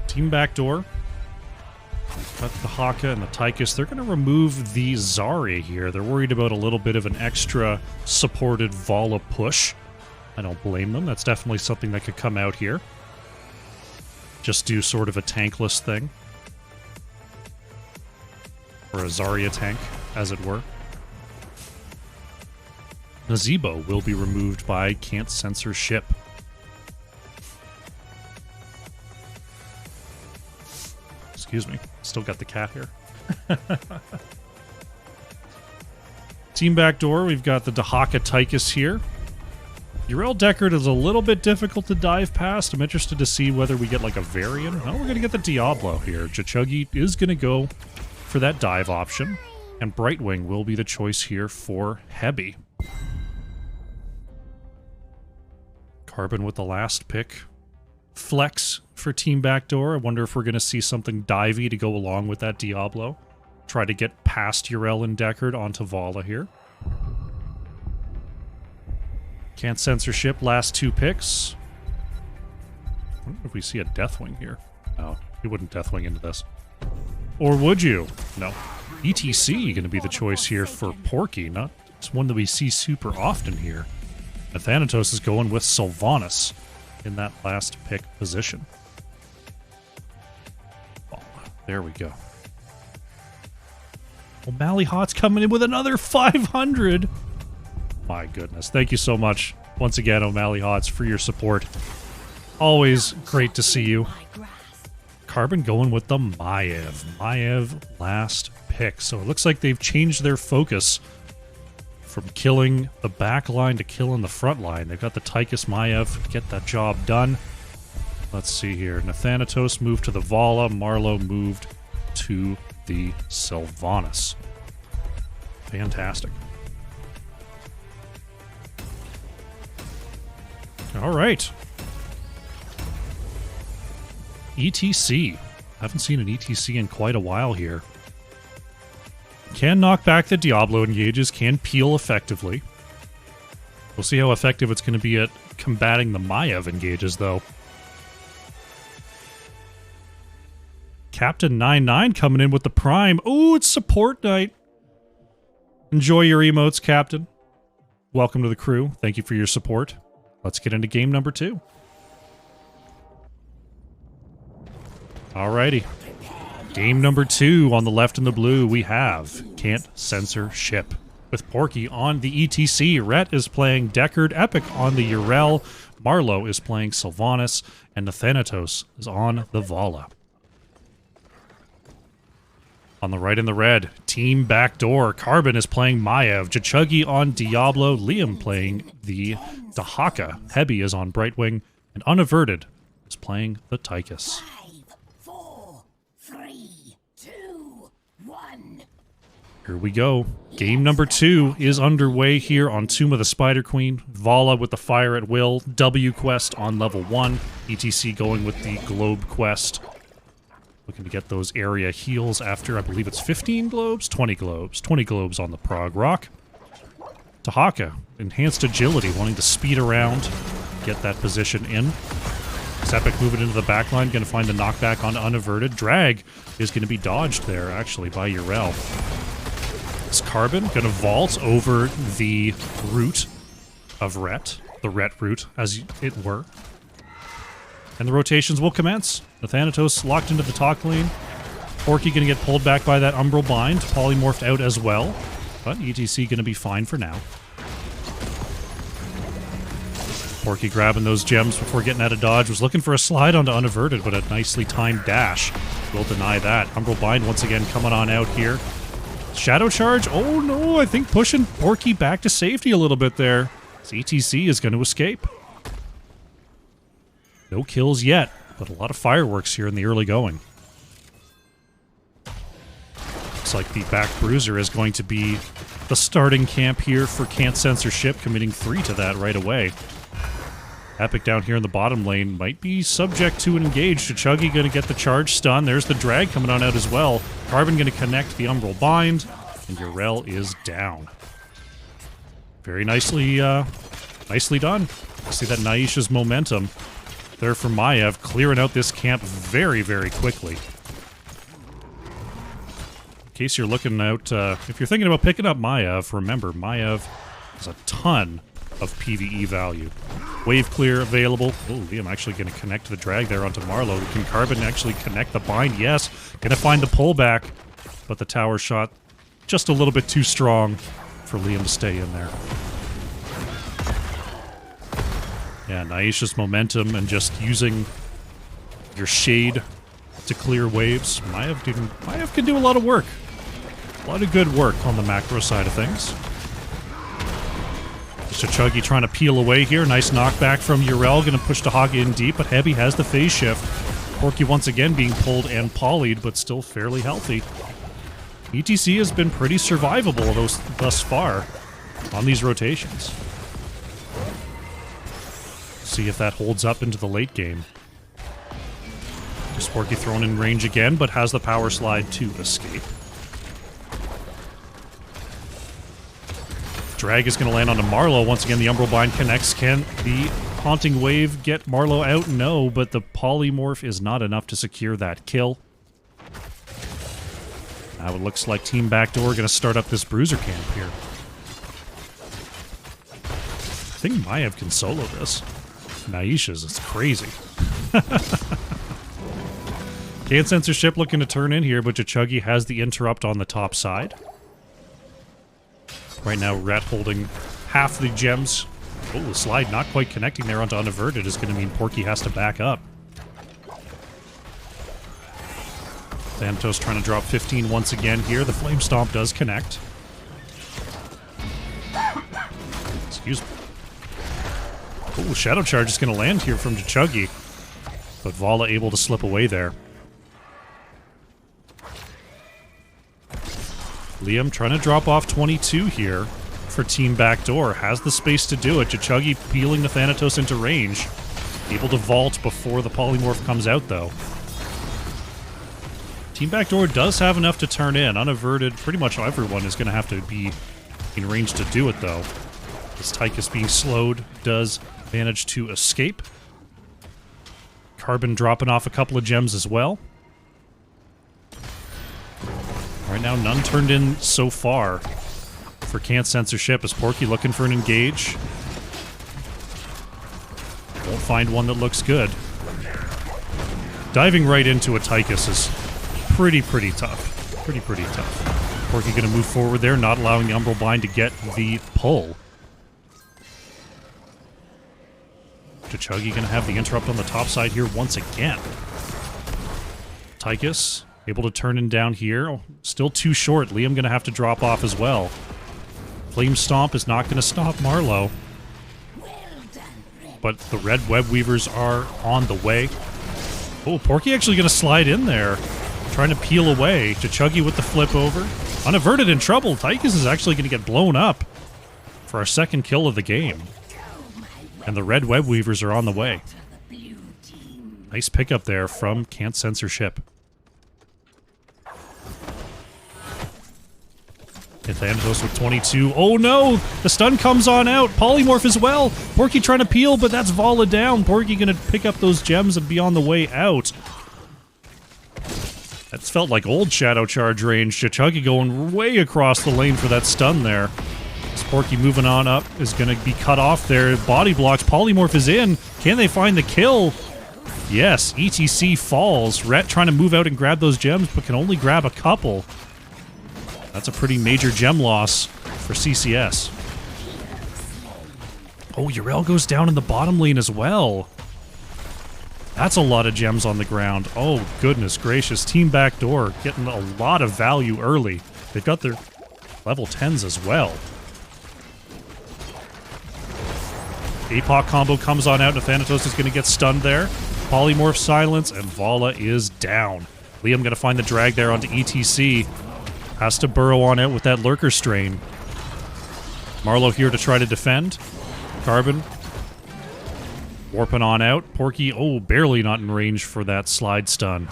Team Backdoor. Got the Haka and the Tychus. They're going to remove the Zarya here. They're worried about a little bit of an extra supported Vala push. I don't blame them. That's definitely something that could come out here. Just do sort of a tankless thing. Or a Zarya tank, as it were. Nazebo will be removed by Can't Censorship. Excuse me. Still got the cat here. Team Backdoor, we've got the Dahaka Tychus here. Urel Deckard is a little bit difficult to dive past. I'm interested to see whether we get like a variant. No, we're going to get the Diablo here. Chichuggy is going to go for that dive option. And Brightwing will be the choice here for Hebi. Carbon with the last pick. Flex for Team Backdoor. I wonder if we're going to see something divey to go along with that Diablo. Try to get past Urel and Deckard onto Vala here. Can't Censorship, last 2 picks. I wonder if we see a Deathwing here. No, you wouldn't Deathwing into this. Or would you? No. ETC going to be the choice here for Porky. Not it's one that we see super often here. Athanatos is going with Sylvanas in that last pick position. There we go. O'Malley Hot's coming in with another 500. My goodness. Thank you so much once again, O'Malley Hots, for your support. Always great to see you. Carbon going with the Maiev. Maiev last pick. So it looks like they've changed their focus from killing the back line to killing the front line. They've got the Tychus Maiev to get that job done. Let's see here. Nathanatos moved to the Vala. Marlowe moved to the Sylvanas. Fantastic. All right. ETC. Haven't seen an ETC in quite a while here. Can knock back the Diablo engages, can peel effectively. We'll see how effective it's going to be at combating the Maiev engages, though. Captain 99 coming in with the Prime. Oh, it's support night. Enjoy your emotes, Captain. Welcome to the crew. Thank you for your support. Let's get into game number 2. Alrighty. Game number 2 on the left in the blue, we have Can't Censor Ship. With Porky on the ETC, Rhett is playing Deckard, Epic on the Urel, Marlowe is playing Sylvanas, and Nathanatos is on the Vala. On the right in the red, Team Backdoor, Carbon is playing Maiev, Jachuggy on Diablo, Liam playing the Dahaka, Hebi is on Brightwing, and Unaverted is playing the Tychus. 5, 4, 3, 2, 1. Here we go. Game number 2 is underway here on Tomb of the Spider Queen. Vala with the Fire at Will. W quest on level 1. ETC going with the Globe quest. Looking to get those area heals after, I believe it's 15 globes? 20 globes. 20 globes on the Prog Rock. Tahaka, enhanced agility, wanting to speed around, get that position in. Epic moving into the backline, going to find the knockback on Unaverted. Drag is going to be dodged there, actually, by Urel. This Carbon going to vault over the root of Rhett, the Rhett root, as it were. And the rotations will commence. Nathanatos locked into the top lane. Porky going to get pulled back by that Umbral Bind. Polymorphed out as well. But ETC going to be fine for now. Porky grabbing those gems before getting out of dodge. Was looking for a slide onto Unaverted, but a nicely timed dash will deny that. Umbral Bind once again coming on out here. Shadow Charge? Oh no, I think pushing Porky back to safety a little bit there. As ETC is going to escape. No kills yet, but a lot of fireworks here in the early going. Looks like the back bruiser is going to be the starting camp here for Can't Censor Ship, committing 3 to that right away. Epic down here in the bottom lane might be subject to an engage. Chuggy going to get the charge stun. There's the drag coming on out as well. Carbon going to connect the Umbral Bind, and Urel is down. Very nicely done. See that Naisha's momentum there for Maiev, clearing out this camp very, very quickly. In case you're looking out, if you're thinking about picking up Maiev, remember, Maiev has a ton of PvE value. Wave clear available. Oh, Liam actually going to connect the drag there onto Marlowe. Can Carbon actually connect the bind? Yes. Going to find the pullback, but the tower shot just a little bit too strong for Liam to stay in there. Yeah, Naisha's momentum and just using your shade to clear waves. Maiev can do a lot of work. A lot of good work on the macro side of things. Chuggy trying to peel away here. Nice knockback from Urel. Going to push Dahaka in deep, but Hebi has the phase shift. Porky once again being pulled and polyed, but still fairly healthy. ETC has been pretty survivable thus far on these rotations. See if that holds up into the late game. Porky thrown in range again, but has the power slide to escape. Drag is going to land onto Marlowe. Once again, the Umbral Bind connects. Can the Haunting Wave get Marlowe out? No, but the Polymorph is not enough to secure that kill. Now it looks like Team Backdoor going to start up this Bruiser camp here. I think Maiev can solo this. Naisha's, it's crazy. Can't Censor Ship looking to turn in here, but Chuggy has the interrupt on the top side. Right now, Rhett holding half the gems. Oh, the slide not quite connecting there onto Unaverted is going to mean Porky has to back up. Thanatos trying to drop 15 once again here. The Flame Stomp does connect. Excuse me. Oh, Shadow Charge is going to land here from Chuggy. But Vala able to slip away there. Liam trying to drop off 22 here for Team Backdoor. Has the space to do it. Chuggy peeling the Thanatos into range. Able to vault before the Polymorph comes out, though. Team Backdoor does have enough to turn in. Unaverted, pretty much everyone is going to have to be in range to do it, though. As Tychus being slowed does manage to escape. Carbon dropping off a couple of gems as well. Right now, none turned in so far for Can't Censorship as Porky looking for an engage. Won't find one that looks good. Diving right into a Tychus is pretty tough. Pretty tough. Porky going to move forward there, not allowing the Umbral Bind to get the pull. Chuggy going to have the interrupt on the top side here once again. Tychus able to turn in down here. Still too short. Liam going to have to drop off as well. Flame Stomp is not going to stop Marlowe. But the red web weavers are on the way. Oh, Porky actually going to slide in there. Trying to peel away. Chuggy with the flip over. Unaverted in trouble. Tychus is actually going to get blown up for our second kill of the game. And the red web weavers are on the way. Nice pickup there from Can't Censorship. Thanatos with 22. Oh no! The stun comes on out. Polymorph as well. Porky trying to peel, but that's Vala down. Porky gonna pick up those gems and be on the way out. That's felt like old Shadow Charge range. Chuggy going way across the lane for that stun there. As Porky moving on up is gonna be cut off there. Body blocks. Polymorph is in. Can they find the kill? Yes, ETC falls. Rhett trying to move out and grab those gems, but can only grab a couple. That's a pretty major gem loss for CCS. Oh, Yrel goes down in the bottom lane as well. That's a lot of gems on the ground. Oh, goodness gracious. Team Backdoor getting a lot of value early. They've got their level 10s as well. APOC combo comes on out, and Thanatos is going to get stunned there. Polymorph silence, and Vala is down. Liam going to find the drag there onto ETC. Has to burrow on out with that Lurker Strain. Marlowe here to try to defend. Carbon warping on out. Porky, oh, barely not in range for that slide stun.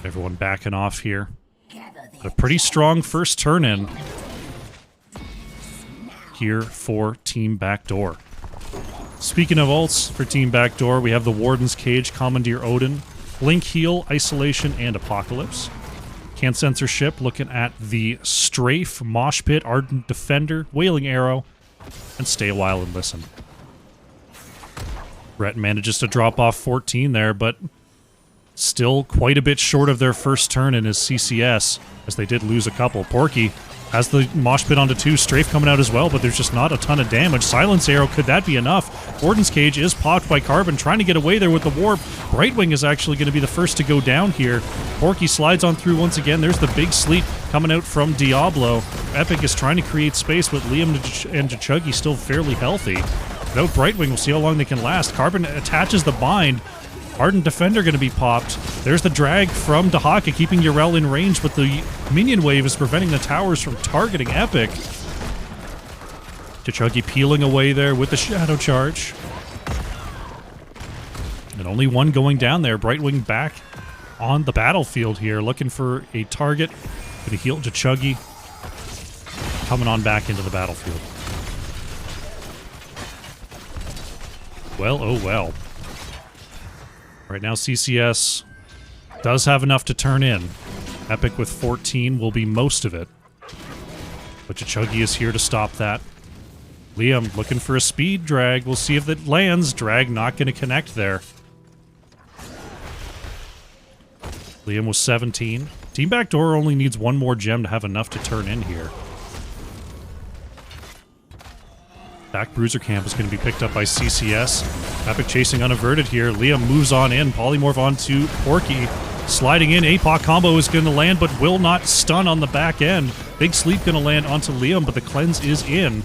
Everyone backing off here. A pretty strong first turn in here for Team Backdoor. Speaking of ults for Team Backdoor, we have the Warden's Cage, Commandeer Odin, Blink Heal, Isolation, and Apocalypse. Can't Censorship looking at the Strafe, Mosh Pit, Ardent Defender, Wailing Arrow, and Stay a While and Listen. Rhett manages to drop off 14 there, but still quite a bit short of their first turn in his CCS, as they did lose a couple. Porky has the Mosh Pit onto 2, Strafe coming out as well, but there's just not a ton of damage. Silence Arrow, could that be enough? Warden's Cage is popped by Carbon, trying to get away there with the Warp. Brightwing is actually going to be the first to go down here. Porky slides on through once again. There's the big sleep coming out from Diablo. Epic is trying to create space, but Liam and Chuggy still fairly healthy. Without Brightwing, we'll see how long they can last. Carbon attaches the bind. Ardent Defender going to be popped. There's the drag from Dahaka, keeping Yrel in range, but the minion wave is preventing the towers from targeting Epic. Chuggy peeling away there with the Shadow Charge. And only one going down there. Brightwing back on the battlefield here, looking for a target. Going to heal Chuggy. Coming on back into the battlefield. Well, oh well. Right now, CCS does have enough to turn in. Epic with 14 will be most of it. But Chuggy is here to stop that. Liam looking for a speed drag. We'll see if it lands. Drag not going to connect there. Liam was 17. Team Backdoor only needs one more gem to have enough to turn in here. Back Bruiser Camp is going to be picked up by CCS. Epic chasing unaverted here. Liam moves on in. Polymorph onto Porky. Sliding in. APOC combo is going to land, but will not stun on the back end. Big Sleep going to land onto Liam, but the cleanse is in.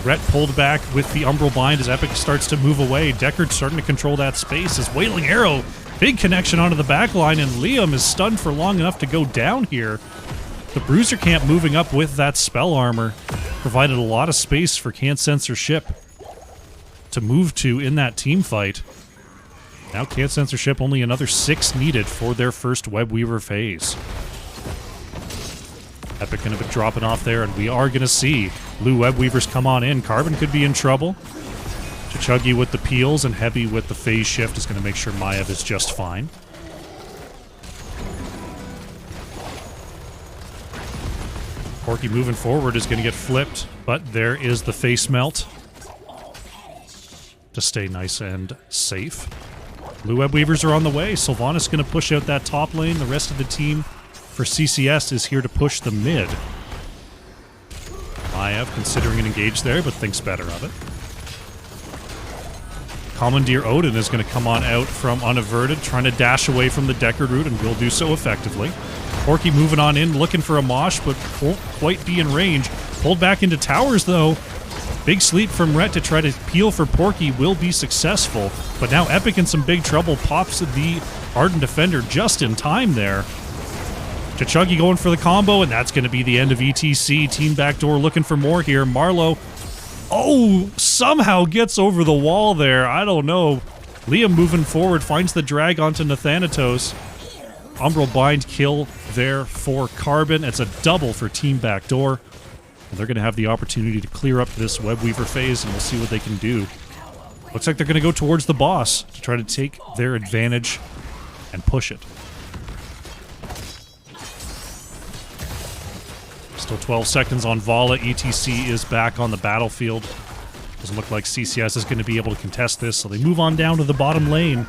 Rhett pulled back with the Umbral Bind as Epic starts to move away. Deckard starting to control that space as Wailing Arrow. Big connection onto the back line, and Liam is stunned for long enough to go down here. The Bruiser Camp moving up with that spell armor provided a lot of space for Censor Ship to move to in that team fight. Now Censor Ship only another 6 needed for their first Webweaver phase. Epic gonna be dropping off there, and we are gonna see blue Webweavers come on in. Carbon could be in trouble. Chuggy with the peels and Heavy with the phase shift is gonna make sure Maev is just fine. Porky moving forward is going to get flipped, but there is the face melt to stay nice and safe. Blue Webweavers are on the way. Sylvanas going to push out that top lane. The rest of the team for CCS is here to push the mid. Maev considering an engage there, but thinks better of it. Commandeer Odin is going to come on out from unaverted, trying to dash away from the Deckard route, and will do so effectively. Porky moving on in, looking for a mosh, but won't quite be in range. Pulled back into towers, though. Big Sleep from Rhett to try to peel for Porky will be successful. But now Epic in some big trouble. Pops the Ardent Defender just in time there. Chuggy going for the combo, and that's going to be the end of ETC. Team Backdoor looking for more here. Marlowe, somehow gets over the wall there. I don't know. Liam moving forward, finds the drag onto Nathanatos. Umbral Bind kill there for Carbon. It's a double for Team Backdoor. And they're going to have the opportunity to clear up this Webweaver phase, and we'll see what they can do. Looks like they're going to go towards the boss to try to take their advantage and push it. Still 12 seconds on Vala. ETC is back on the battlefield. Doesn't look like CCS is going to be able to contest this, so they move on down to the bottom lane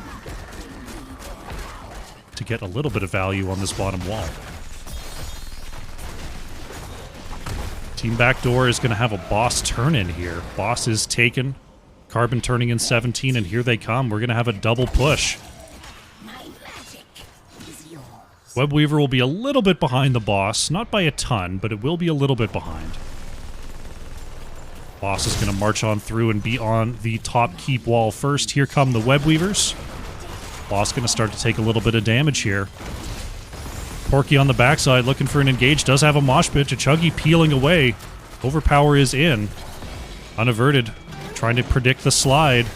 to get a little bit of value on this bottom wall. Team Backdoor is going to have a boss turn in here. Boss is taken. Carbon turning in 17, and here they come. We're going to have a double push. Webweaver will be a little bit behind the boss. Not by a ton, but it will be a little bit behind. Boss is going to march on through and be on the top keep wall first. Here come the Webweavers. Boss going to start to take a little bit of damage here. Porky on the backside looking for an engage. Does have a mosh pit. Chuggy peeling away. Overpower is in. Unaverted. Trying to predict the slide.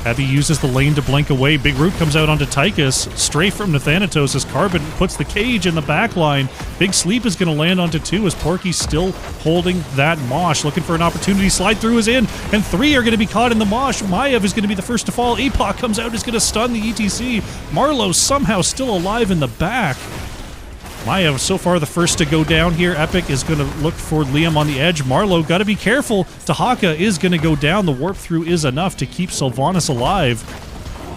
Heavy uses the lane to blink away. Big Root comes out onto Tychus. Strafe from Nathanatos as Carbon puts the cage in the back line. Big Sleep is going to land onto 2 as Porky's still holding that mosh. Looking for an opportunity. Slide through is in. And 3 are going to be caught in the mosh. Maev is going to be the first to fall. APOC comes out, is going to stun the ETC. Marlowe somehow still alive in the back. Maev so far the first to go down here. Epic is going to look for Liam on the edge. Marlowe got to be careful. Tahaka is going to go down. The warp through is enough to keep Sylvanas alive.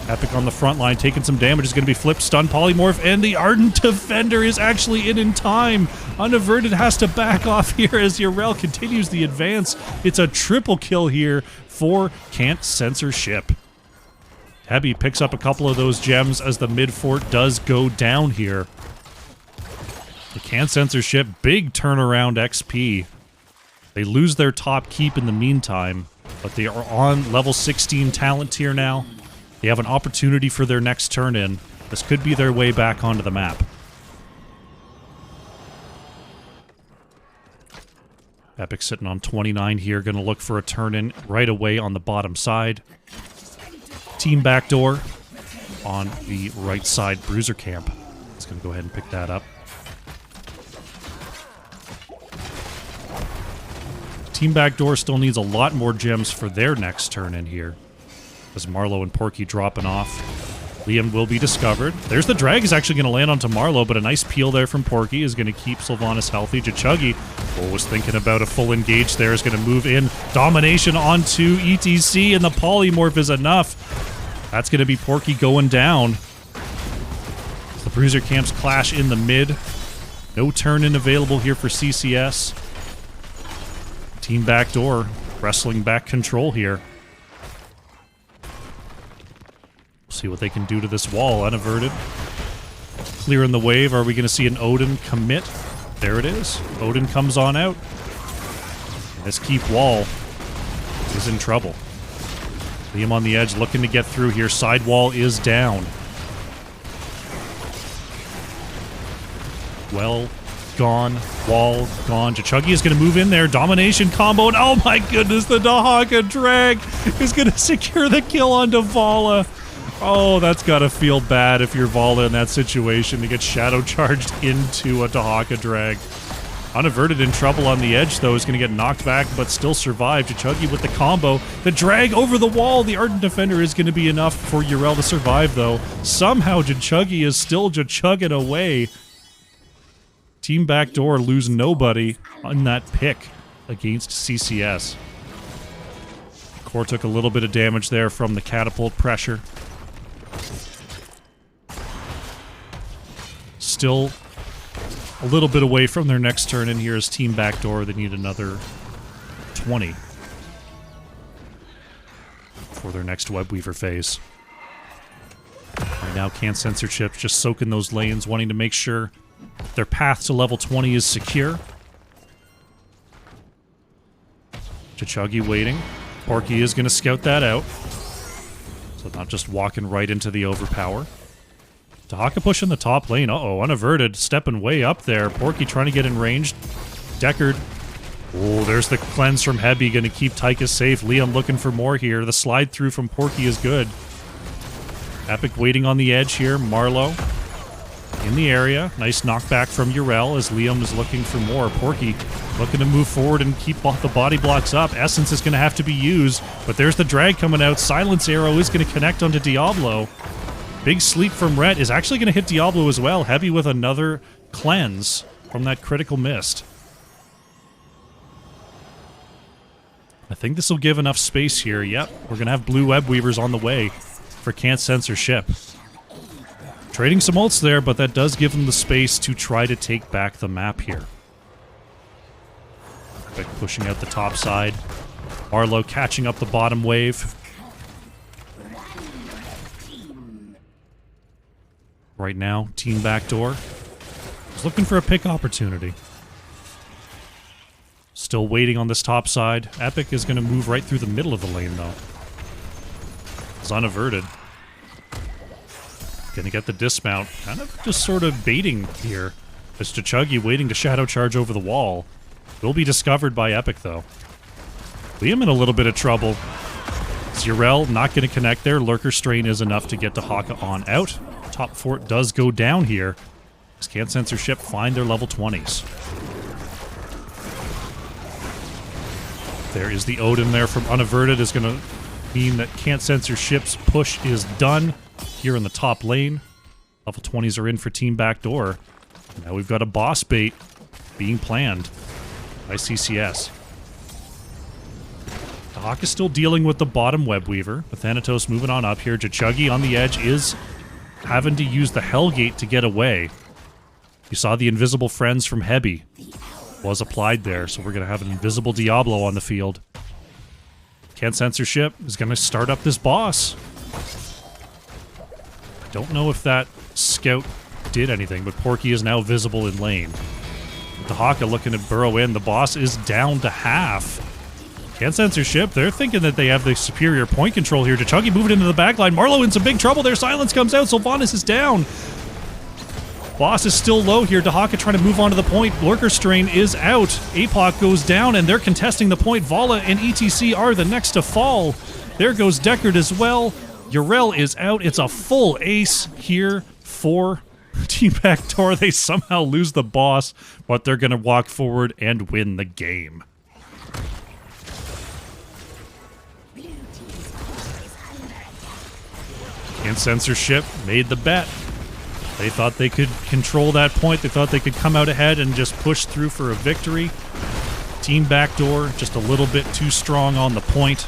Epic on the front line taking some damage. Is going to be flipped, stun, polymorph, and the Ardent Defender is actually in time. Unaverted has to back off here as Yrel continues the advance. It's a triple kill here for Censor Ship. Heavy picks up a couple of those gems as the mid fort does go down here. The Censor Ship, big turnaround XP. They lose their top keep in the meantime, but they are on level 16 talent tier now. They have an opportunity for their next turn in. This could be their way back onto the map. Epic sitting on 29 here, going to look for a turn in right away on the bottom side. Team Backdoor on the right side, Bruiser Camp. It's going to go ahead and pick that up. Team Backdoor still needs a lot more gems for their next turn in here. As Marlowe and Porky dropping off. Liam will be discovered. There's the drag is actually going to land onto Marlowe, but a nice peel there from Porky is going to keep Sylvanas healthy. Chuggy was thinking about a full engage there, is going to move in. Domination onto ETC, and the polymorph is enough. That's going to be Porky going down. The bruiser camps clash in the mid. No turn-in available here for CCS. Team backdoor wrestling back control here. See what they can do to this wall. Unaverted. Clearing the wave. Are we going to see an Odin commit? There it is. Odin comes on out. This keep wall is in trouble. Liam on the edge looking to get through here. Side wall is down. Well gone. Wall gone. Chachuggi is going to move in there. Domination combo. And oh my goodness, the Dahaka drag is going to secure the kill onto Vala. Oh, that's got to feel bad if you're Vala in that situation to get shadow charged into a Dahaka drag. Unaverted in trouble on the edge, though, is going to get knocked back, but still survive. Chachuggi with the combo. The drag over the wall. The Ardent Defender is going to be enough for Yrel to survive, though. Somehow, Chachuggi is still chugging away. Team Backdoor lose nobody on that pick against CCS. Core took a little bit of damage there from the catapult pressure. Still a little bit away from their next turn, and here is Team Backdoor. They need another 20 for their next Webweaver phase. Right now, Can't Censorship just soaking those lanes, wanting to make sure their path to level 20 is secure. Chachuggi waiting. Porky is going to scout that out. So not just walking right into the overpower. Dahaka pushing the top lane. Uh-oh, Unaverted stepping way up there. Porky trying to get in range. Deckard. Oh, there's the cleanse from Hebi. Going to keep Tychus safe. Liam looking for more here. The slide through from Porky is good. Epic waiting on the edge here. Marlowe in the area. Nice knockback from Yrel as Liam is looking for more. Porky looking to move forward and keep the body blocks up. Essence is going to have to be used, but there's the drag coming out. Silence Arrow is going to connect onto Diablo. Big sleep from Rhett is actually going to hit Diablo as well. Heavy with another cleanse from that critical mist. I think this will give enough space here. Yep, we're going to have blue web weavers on the way for Can't Censorship. Trading some ults there, but that does give them the space to try to take back the map here. Epic pushing out the top side. Arlo catching up the bottom wave. Right now, Team Backdoor is looking for a pick opportunity. Still waiting on this top side. Epic is going to move right through the middle of the lane, though. It's Unaverted. Gonna get the dismount. Kind of just sort of baiting here. It's Chachuggi waiting to shadow charge over the wall. Will be discovered by Epic, though. Liam in a little bit of trouble. Yrel not going to connect there. Lurker Strain is enough to get Dahaka on out. Top fort does go down here. As Can't Censorship find their level 20s. There is the Odin there from Unaverted. Is going to mean that Can't Censorship's push is done here in the top lane. Level 20s are in for Team Backdoor. Now we've got a boss bait being planned by CCS. Dahaka is still dealing with the bottom Webweaver. With Thanatos moving on up here. Chachuggi on the edge is having to use the Hellgate to get away. You saw the invisible friends from Hebi was applied there, so we're going to have an invisible Diablo on the field. Can't Censorship is going to start up this boss. Don't know if that scout did anything, but Porky is now visible in lane. Dahaka looking to burrow in. The boss is down to half. Can't Censorship. They're thinking that they have the superior point control here. Chachuggi moving into the backline. Marlowe in some big trouble there. Silence comes out. Sylvanas is down. Boss is still low here. Dahaka trying to move on to the point. Lurker Strain is out. Apoc goes down, and they're contesting the point. Vala and ETC are the next to fall. There goes Deckard as well. Yrel is out. It's a full ace here for Team Backdoor. They somehow lose the boss, but they're going to walk forward and win the game. And Censorship made the bet. They thought they could control that point. They thought they could come out ahead and just push through for a victory. Team Backdoor, just a little bit too strong on the point,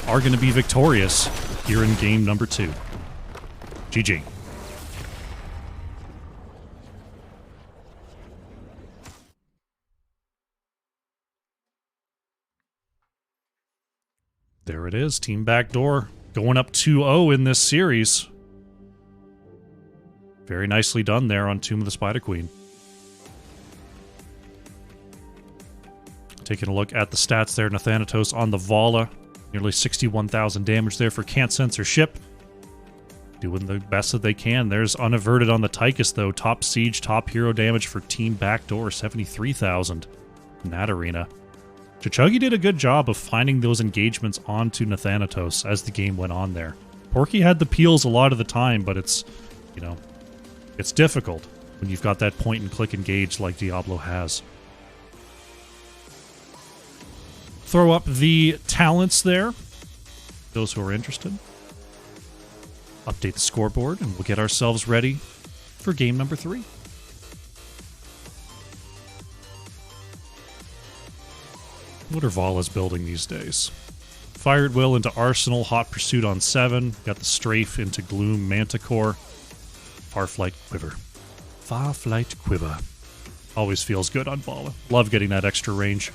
are going to be victorious here in game number 2. GG. There it is, Team Backdoor going up 2-0 in this series. Very nicely done there on Tomb of the Spider Queen. Taking a look at the stats there, Nathanatos on the Vala. Nearly 61,000 damage there for Can't Censor Ship. Doing the best that they can. There's Unaverted on the Tychus, though. Top Siege, top hero damage for Team Backdoor, 73,000 in that arena. Chichuggy did a good job of finding those engagements onto Nathanatos as the game went on there. Porky had the peels a lot of the time, but it's, you know, it's difficult when you've got that point-and-click engage like Diablo has. Throw up the talents there, those who are interested. Update the scoreboard, and we'll get ourselves ready for game number 3. What are Vala's building these days? Fire at Will into Arsenal, Hot Pursuit on 7. Got the Strafe into Gloom, Manticore. Farflight Quiver. Farflight Quiver. Always feels good on Vala. Love getting that extra range.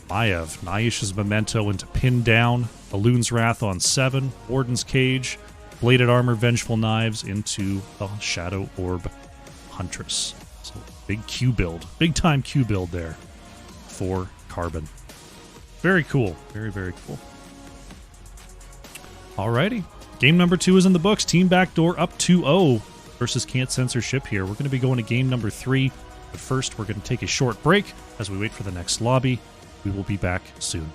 Maiev, Naish's Memento into Pin Down. Balloon's Wrath on 7. Warden's Cage. Bladed Armor, Vengeful Knives into the Shadow Orb Huntress. So big Q build. Big time Q build there for Carbon. Very cool. Very, very cool. Alrighty. Game number 2 is in the books. Team Backdoor up 2-0 versus Can't Censor Ship here. We're going to be going to game number 3. But first, we're going to take a short break as we wait for the next lobby. We will be back soon.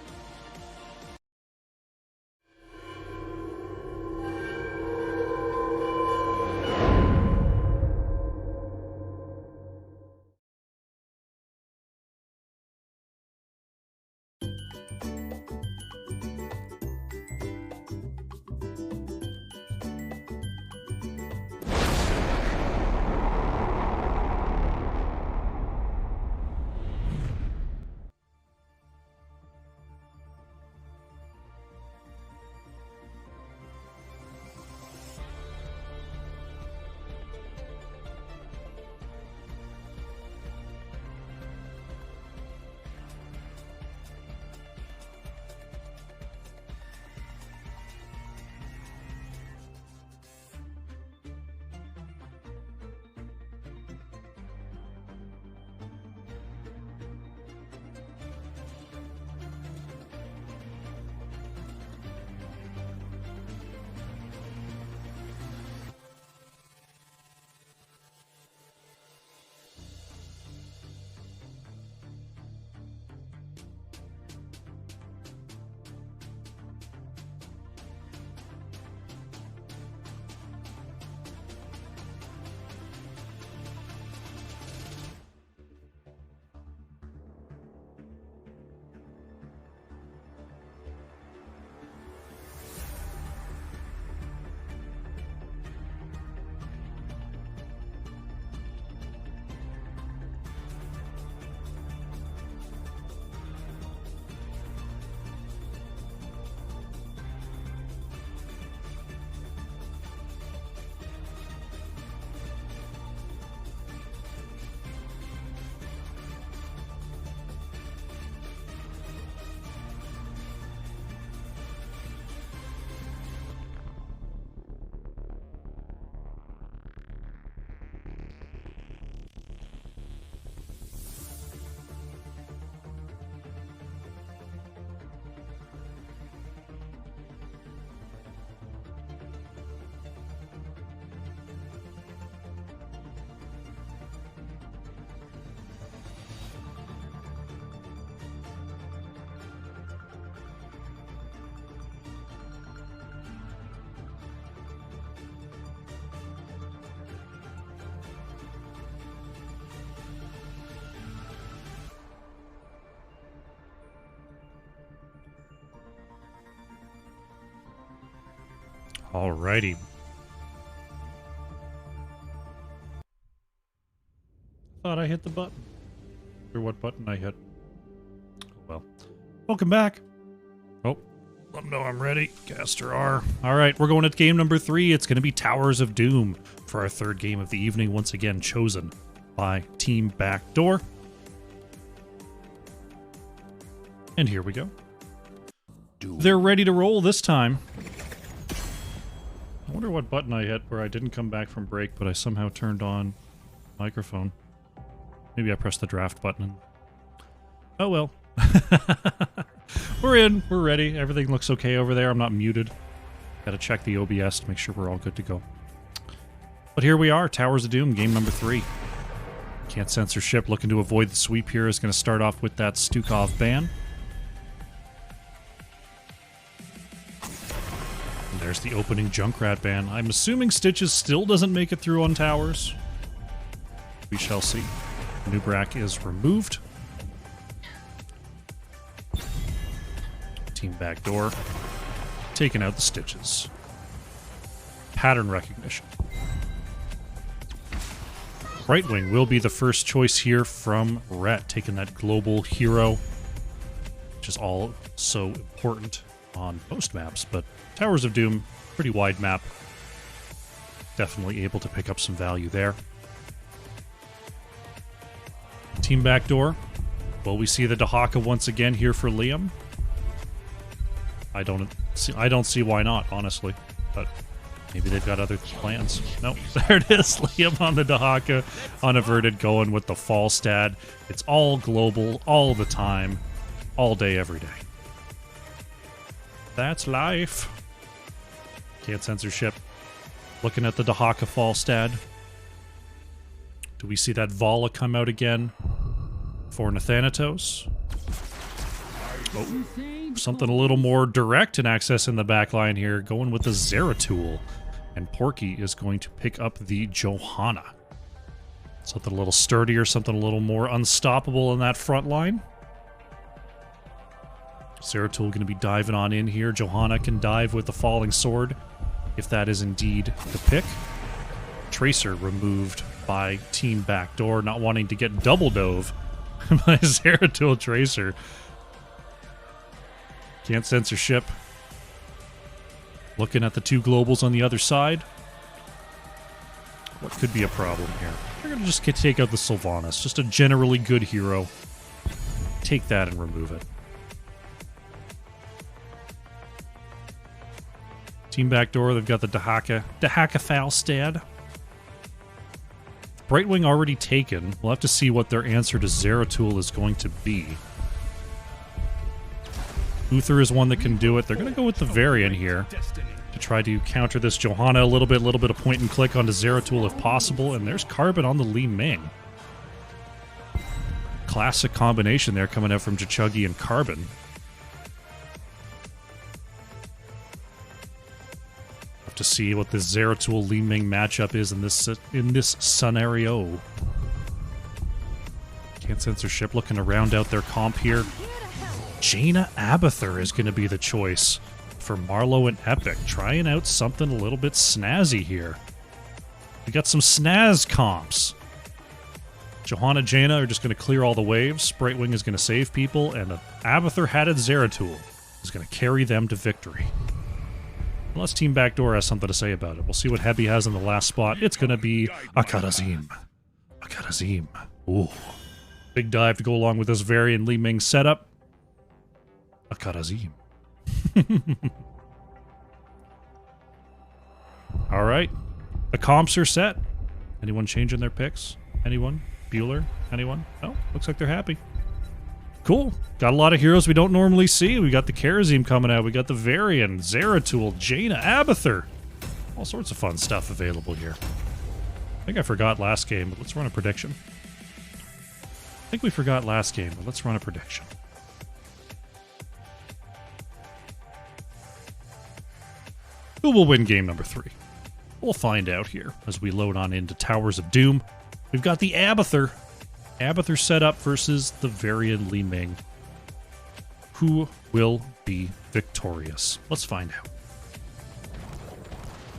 Alrighty. Thought I hit the button. Or what button I hit. Well. Welcome back. Oh, let them know I'm ready. Caster R. Alright, we're going at game number 3. It's going to be Towers of Doom for our third game of the evening. Once again, chosen by Team Backdoor. And here we go. they're ready to roll this time. I wonder what button I hit where I didn't come back from break, but I somehow turned on microphone. Maybe I pressed the draft button. Oh well. We're in. We're ready. Everything looks okay over there. I'm not muted. Gotta check the OBS to make sure we're all good to go. But here we are, Towers of Doom, game number 3. Can't Censor ship, looking to avoid the sweep here, is going to start off with that Stukov ban. And there's the opening Junkrat ban. I'm assuming Stitches still doesn't make it through on towers. We shall see. Nubrak is removed. Team backdoor. Taking out the Stitches. Pattern recognition. Brightwing will be the first choice here from Rhett, taking that global hero, which is all so important on most maps, but Towers of Doom, pretty wide map. Definitely able to pick up some value there. Team backdoor. Will we see the Dahaka once again here for Liam? I don't see why not, honestly, but maybe they've got other plans. Nope, there it is. Liam on the Dahaka, unaverted, going with the Falstad. It's all global, all the time, all day, every day. That's life. Can't Censor ship. Looking at the Dahaka Falstad. Do we see that Vala come out again for Nathanatos? Oh, something a little more direct in access in the backline here, going with the Zeratul. And Porky is going to pick up the Johanna. Something a little sturdier, something a little more unstoppable in that front line. Zeratul going to be diving on in here. Johanna can dive with the Falling Sword, if that is indeed the pick. Tracer removed by Team Backdoor, not wanting to get double dove by Zeratul Tracer. Can't Censor ship. Looking at the two globals on the other side. What could be a problem here? We're going to just take out the Sylvanas. Just a generally good hero. Take that and remove it. Team backdoor, they've got the Dahaka Falstad. Brightwing already taken. We'll have to see what their answer to Zeratul is going to be. Uther is one that can do it. They're going to go with the Varian here to try to counter this Johanna a little bit of point and click onto Zeratul if possible. And there's Carbon on the Li Ming. Classic combination there coming out from Jichuggy and Carbon. Have to see what this Zeratul Li Ming matchup is in this scenario. Can't Censor ship, looking to round out their comp here. Jaina Abathur is going to be the choice for Marlowe and Epic. Trying out something a little bit snazzy here. We got some snaz comps. Johanna, Jaina are just going to clear all the waves. Brightwing is going to save people, and an Abathur-hatted Zeratul is going to carry them to victory. Unless Team Backdoor has something to say about it. We'll see what Hebi has in the last spot. It's going to be Akarazim. Akarazim. Ooh. Big dive to go along with this Varian Li Ming setup. Akarazim. Alright. The comps are set. Anyone changing their picks? Anyone? Bueller? Anyone? Oh, looks like they're happy. Cool. Got a lot of heroes we don't normally see. We got the Karazim coming out. We got the Varian, Zeratul, Jaina, Abathur. All sorts of fun stuff available here. I think I forgot last game, but let's run a prediction. I think we forgot last game, but let's run a prediction. Who will win game number 3? We'll find out here as we load on into Towers of Doom. We've got the Abathur. Abathur set up versus the Varian Li Ming. Who will be victorious? Let's find out.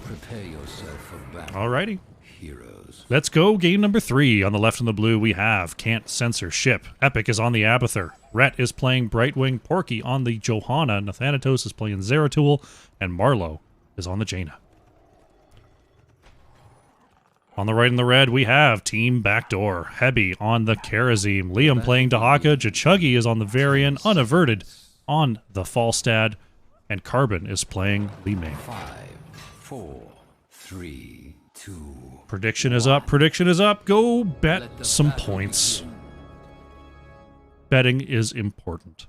Prepare yourself for battle. Alrighty. Heroes. Let's go. Game number 3. On the left in the blue, we have Can't Censor ship. Epic is on the Abathur. Rhett is playing Brightwing. Porky on the Johanna. Nathanatos is playing Zeratul. And Marlowe is on the Jaina. On the right in the red, we have Team Backdoor. Hebi on the Karazim. Liam playing Dahaka. Jichuggy is on the Varian. Unaverted on the Falstad. And Carbon is playing Li Ming. 5, 4, 3, 2. Prediction is up. Prediction is up. Go bet some points. Betting is important.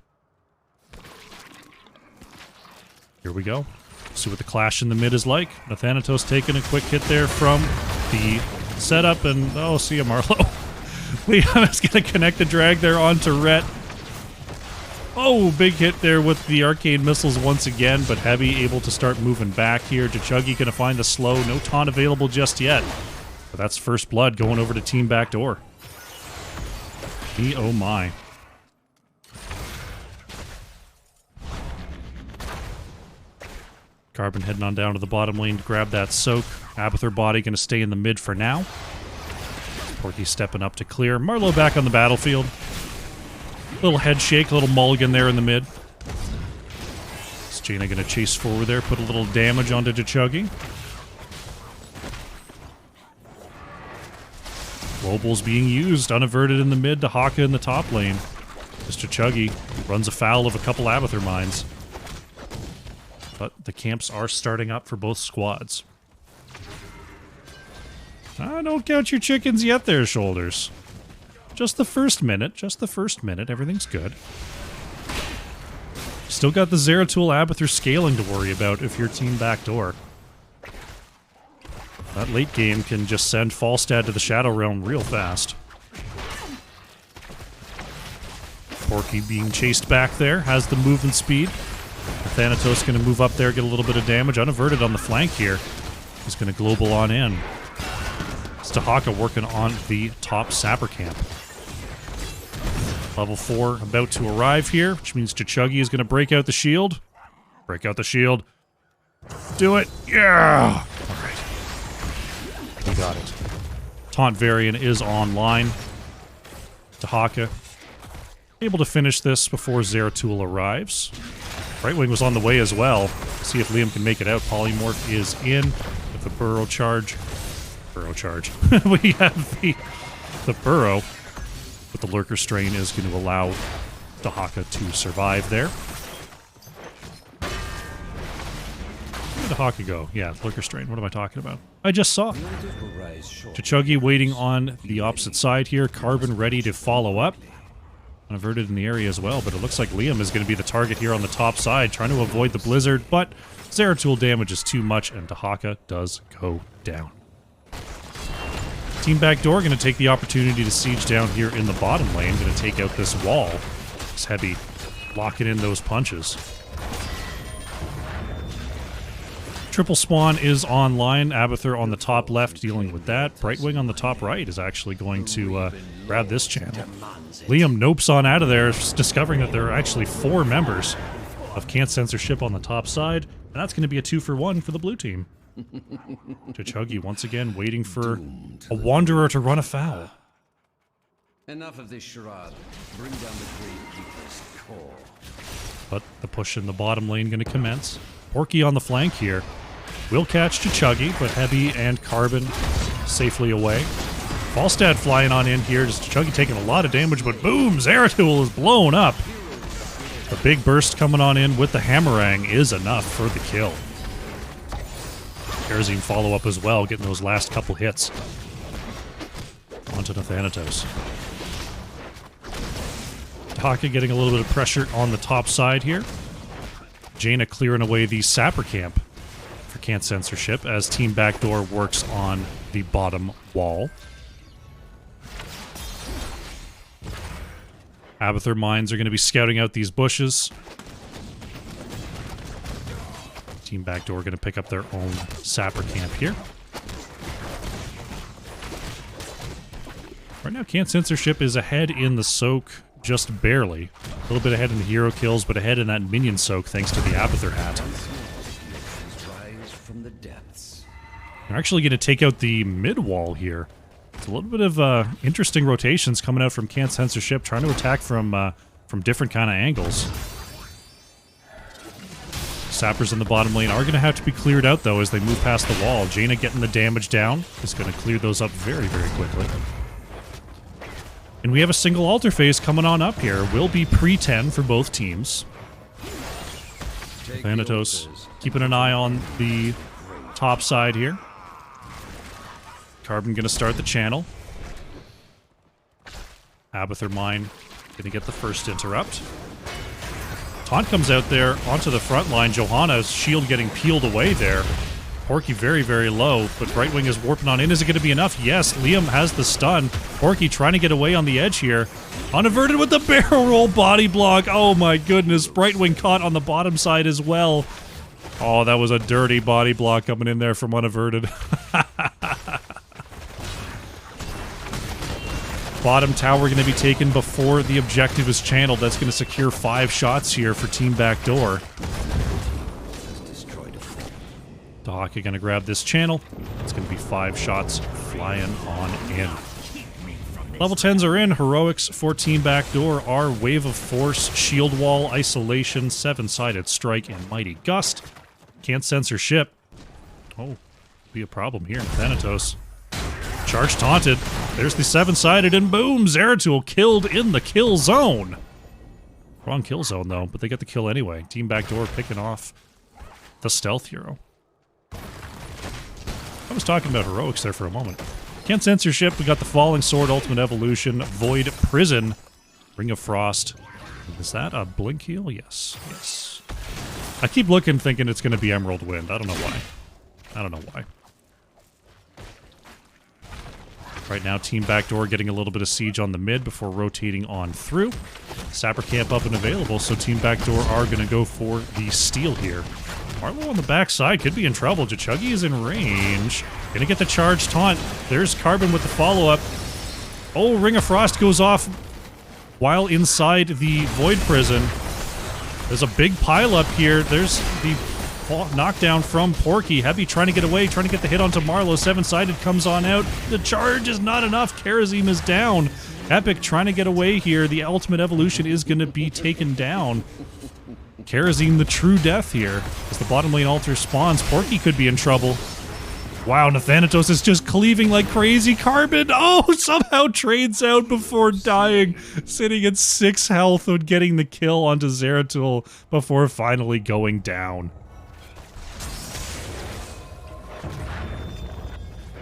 Here we go. See what the clash in the mid is like. Nathanatos taking a quick hit there from the setup, and oh, see ya, Marlowe. Liam is going to connect the drag there onto Rhett. Oh, big hit there with the arcade missiles once again, but Heavy able to start moving back here. Chuggy going to find the slow. No taunt available just yet. But that's first blood going over to Team Backdoor. Oh my. Carbon heading on down to the bottom lane to grab that soak. Abathur body going to stay in the mid for now. Porky stepping up to clear. Marlowe back on the battlefield. Little head shake, little mulligan there in the mid. Is Jaina going to chase forward there, put a little damage onto Chuggy. Global's being used, unaverted in the mid to Haka in the top lane. Mr. Chuggy runs afoul of a couple Abathur mines. But the camps are starting up for both squads. Don't count your chickens yet there, Shoulders. Just the first minute, everything's good. Still got the Zeratul Abathur scaling to worry about if you're Team Backdoor. That late game can just send Falstad to the Shadow Realm real fast. Porky being chased back there, has the movement speed. Thanatos going to move up there, get a little bit of damage. Unaverted on the flank here. He's going to global on in. It's Tahaka working on the top Sapper camp. Level 4 about to arrive here, which means Chuggy is going to break out the shield. Break out the shield. Do it. Yeah! Alright. We got it. Taunt variant is online. Tahaka able to finish this before Zeratul arrives. Right wing was on the way as well. See if Liam can make it out. Polymorph is in with the burrow charge. Burrow charge. We have the burrow. But the Lurker Strain is going to allow Dahaka to survive there. Where did Dahaka go? Yeah, Lurker Strain. What am I talking about? I just saw. Chuggy waiting on the opposite side here. Carbon ready to follow up. Unaverted in the area as well, but it looks like Liam is going to be the target here on the top side, trying to avoid the blizzard, but Zeratul damage is too much, and Dahaka does go down. Team Backdoor going to take the opportunity to siege down here in the bottom lane, going to take out this wall. This Heavy locking in those punches. Triple Spawn is online. Abathur on the top left dealing with that. Brightwing on the top right is actually going to grab this channel. Liam nopes on out of there, discovering that there are actually 4 members of Can't Censorship on the top side, and that's going to be a 2-for-1 for the blue team. Chuggy once again waiting for a Wanderer to run afoul. Enough of this charade. Bring down the Gravekeeper's core. But the push in the bottom lane going to commence. Porky on the flank here. Will catch Chuggy, but Heavy and Carbon safely away. Falstad flying on in here. Just Chuggy taking a lot of damage, but boom! Zeratul is blown up. The big burst coming on in with the Hammerang is enough for the kill. Kerosene follow up as well, getting those last couple hits. Onto Nathanatos. Taka getting a little bit of pressure on the top side here. Jaina clearing away the Sapper camp for Can't Censorship as Team Backdoor works on the bottom wall. Abathur mines are going to be scouting out these bushes. Team Backdoor going to pick up their own Sapper camp here. Right now, Can't Censorship is ahead in the soak, just barely. A little bit ahead in the hero kills, but ahead in that minion soak thanks to the Abathur hat. They're actually going to take out the mid wall here. It's a little bit of interesting rotations coming out from Can't Censorship, trying to attack from different kind of angles. Sappers in the bottom lane are going to have to be cleared out, though, as they move past the wall. Jaina getting the damage down is going to clear those up very, very quickly. And we have a single altar phase coming on up here. Will be pre-10 for both teams. Thanatos keeping an eye on the top side here. Carbon gonna start the channel. Abathur Mine gonna get the first interrupt. Taunt comes out there onto the front line. Johanna's shield getting peeled away there. Porky very, very low, but Brightwing is warping on in. Is it going to be enough? Yes, Liam has the stun. Porky trying to get away on the edge here. Unaverted with the barrel roll body block. Oh my goodness, Brightwing caught on the bottom side as well. Oh, that was a dirty body block coming in there from Unaverted. Bottom tower going to be taken before the objective is channeled. That's going to secure 5 shots here for Team Backdoor. Dahaka going to grab this channel. It's going to be 5 shots flying on in. Level 10s are in. Heroics for Team Backdoor are Wave of Force, Shield Wall, Isolation, 7-sided Strike, and Mighty Gust. Can't censor ship. Oh, be a problem here in Thanatos. Charge taunted. There's the 7-sided, and boom! Zeratul killed in the kill zone. Wrong kill zone, though, but they get the kill anyway. Team Backdoor picking off the stealth hero. I was talking about heroics there for a moment. Can't censor ship. We got the Falling Sword, Ultimate Evolution, Void Prison, Ring of Frost. Is that a blink heal? Yes. Yes. I keep looking thinking it's going to be Emerald Wind. I don't know why. I don't know why. Right now, Team Backdoor getting a little bit of siege on the mid before rotating on through. Sapper camp up and available, so Team Backdoor are going to go for the steal here. Marlowe on the backside could be in trouble. Jachuggy is in range. Gonna get the charge taunt. There's Carbon with the follow-up. Oh, Ring of Frost goes off while inside the Void Prison. There's a big pile-up here. There's the knockdown from Porky. Heavy trying to get away, trying to get the hit onto Marlowe. 7-sided comes on out. The charge is not enough. Karazim is down. Epic trying to get away here. The Ultimate Evolution is going to be taken down. Karazim the true death here. As the bottom lane altar spawns, Porky could be in trouble. Wow, Nathanatos is just cleaving like crazy. Carbon, oh, somehow trades out before dying. Sitting at 6 health and getting the kill onto Zeratul before finally going down.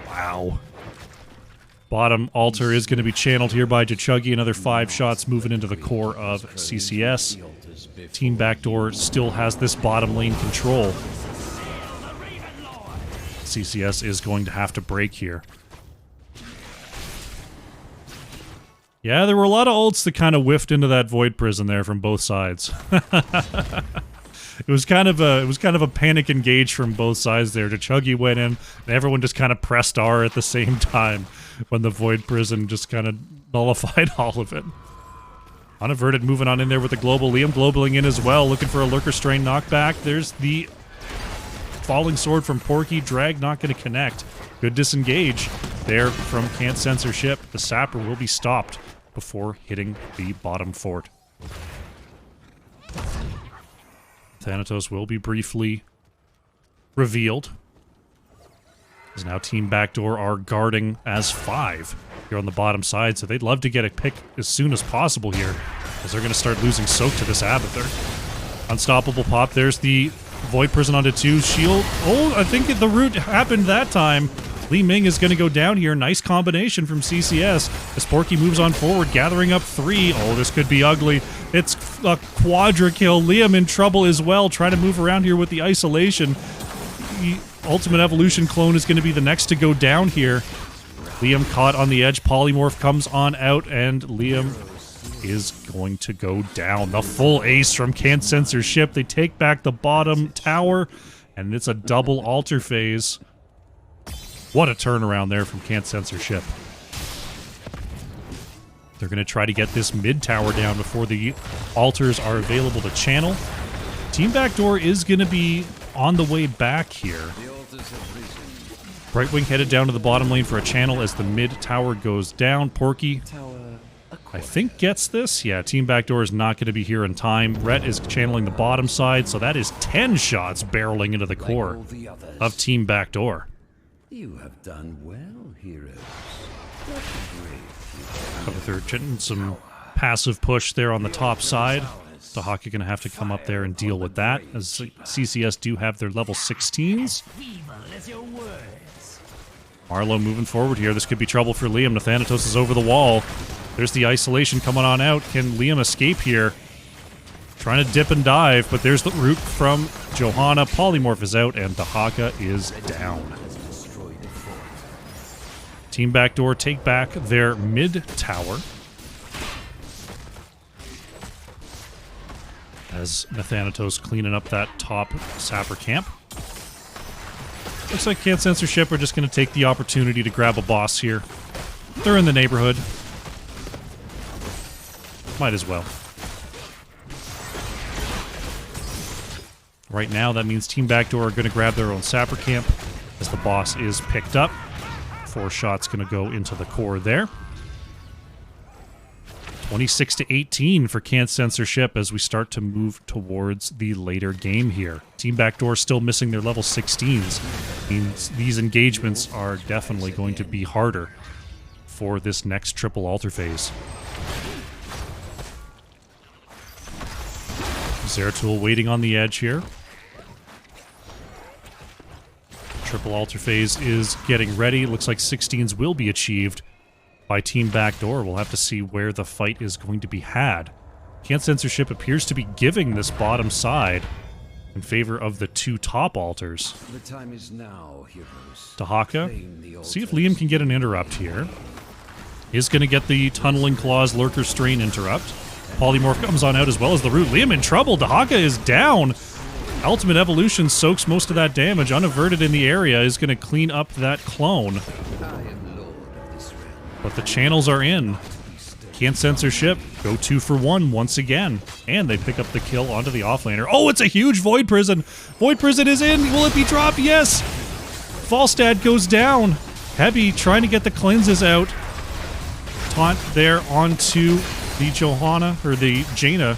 Wow. Bottom altar is going to be channeled here by Jachuggy. Another 5 shots moving into the core of CCS. Team Backdoor still has this bottom lane control. CCS is going to have to break here. Yeah, there were a lot of ults that kind of whiffed into that Void Prison there from both sides. It was kind of a panic engage from both sides there. Jachuggy went in, and everyone just kind of pressed R at the same time when the Void Prison just kind of nullified all of it. Unaverted moving on in there with the global. Liam globaling in as well, looking for a Lurker Strain knockback. There's the Falling Sword from Porky. Drag not going to connect. Good disengage there from Can't Censor Ship. The Sapper will be stopped before hitting the bottom fort. Thanatos will be briefly revealed. As now Team Backdoor are guarding as 5 here on the bottom side, so they'd love to get a pick as soon as possible here, as they're going to start losing soak to this Abathur. Unstoppable pop. There's the Void Prison onto 2. Shield. Oh, I think the root happened that time. Li Ming is going to go down here. Nice combination from CCS as Porky moves on forward, gathering up 3. Oh, this could be ugly. It's a quadra kill. Liam in trouble as well, trying to move around here with the isolation. The Ultimate Evolution clone is going to be the next to go down here. Liam caught on the edge. Polymorph comes on out, and Liam is going to go down. The full ace from Can't Censor Ship. They take back the bottom tower, and it's a double altar phase. What a turnaround there from Can't Censor Ship. They're going to try to get this mid tower down before the altars are available to channel. Team Backdoor is going to be on the way back here. Brightwing headed down to the bottom lane for a channel as the mid tower goes down. Porky, I think, gets this. Yeah, Team Backdoor is not going to be here in time. Rhett is channeling the bottom side, so that is 10 shots barreling into the core of Team Backdoor. You have done well, heroes. Some passive push there on the top side. Dahaka going to have to come up there and deal with that, as CCS do have their level 16s. Marlowe moving forward here. This could be trouble for Liam. Nathanatos is over the wall. There's the isolation coming on out. Can Liam escape here? Trying to dip and dive, but there's the root from Johanna. Polymorph is out, and Dahaka is down. Team Backdoor take back their mid tower, as Nathanatos cleaning up that top sapper camp. Looks like Can't Censorship are just going to take the opportunity to grab a boss here. They're in the neighborhood. Might as well. Right now, that means Team Backdoor are going to grab their own sapper camp as the boss is picked up. 4 shots going to go into the core there. 26-18 for Can't Censorship as we start to move towards the later game here. Team Backdoor still missing their level 16s. Means these engagements are definitely going to be harder for this next triple altar phase. Zeratul waiting on the edge here. Triple altar phase is getting ready. Looks like 16s will be achieved by Team Backdoor. We'll have to see where the fight is going to be had. Can't Censorship appears to be giving this bottom side in favor of the 2 top altars. The time is now, heroes. Dahaka, see if Liam can get an interrupt here. Is going to get the Tunneling Claws Lurker Strain interrupt. Polymorph comes on out as well as the root. Liam in trouble. Dahaka is down. Ultimate Evolution soaks most of that damage. Unaverted in the area is going to clean up that clone. But the channels are in. Can't Censorship go 2 for 1 once again. And they pick up the kill onto the offlaner. Oh, it's a huge Void Prison. Void Prison is in. Will it be dropped? Yes. Falstad goes down. Heavy trying to get the cleanses out. Taunt there onto the Johanna, or the Jaina.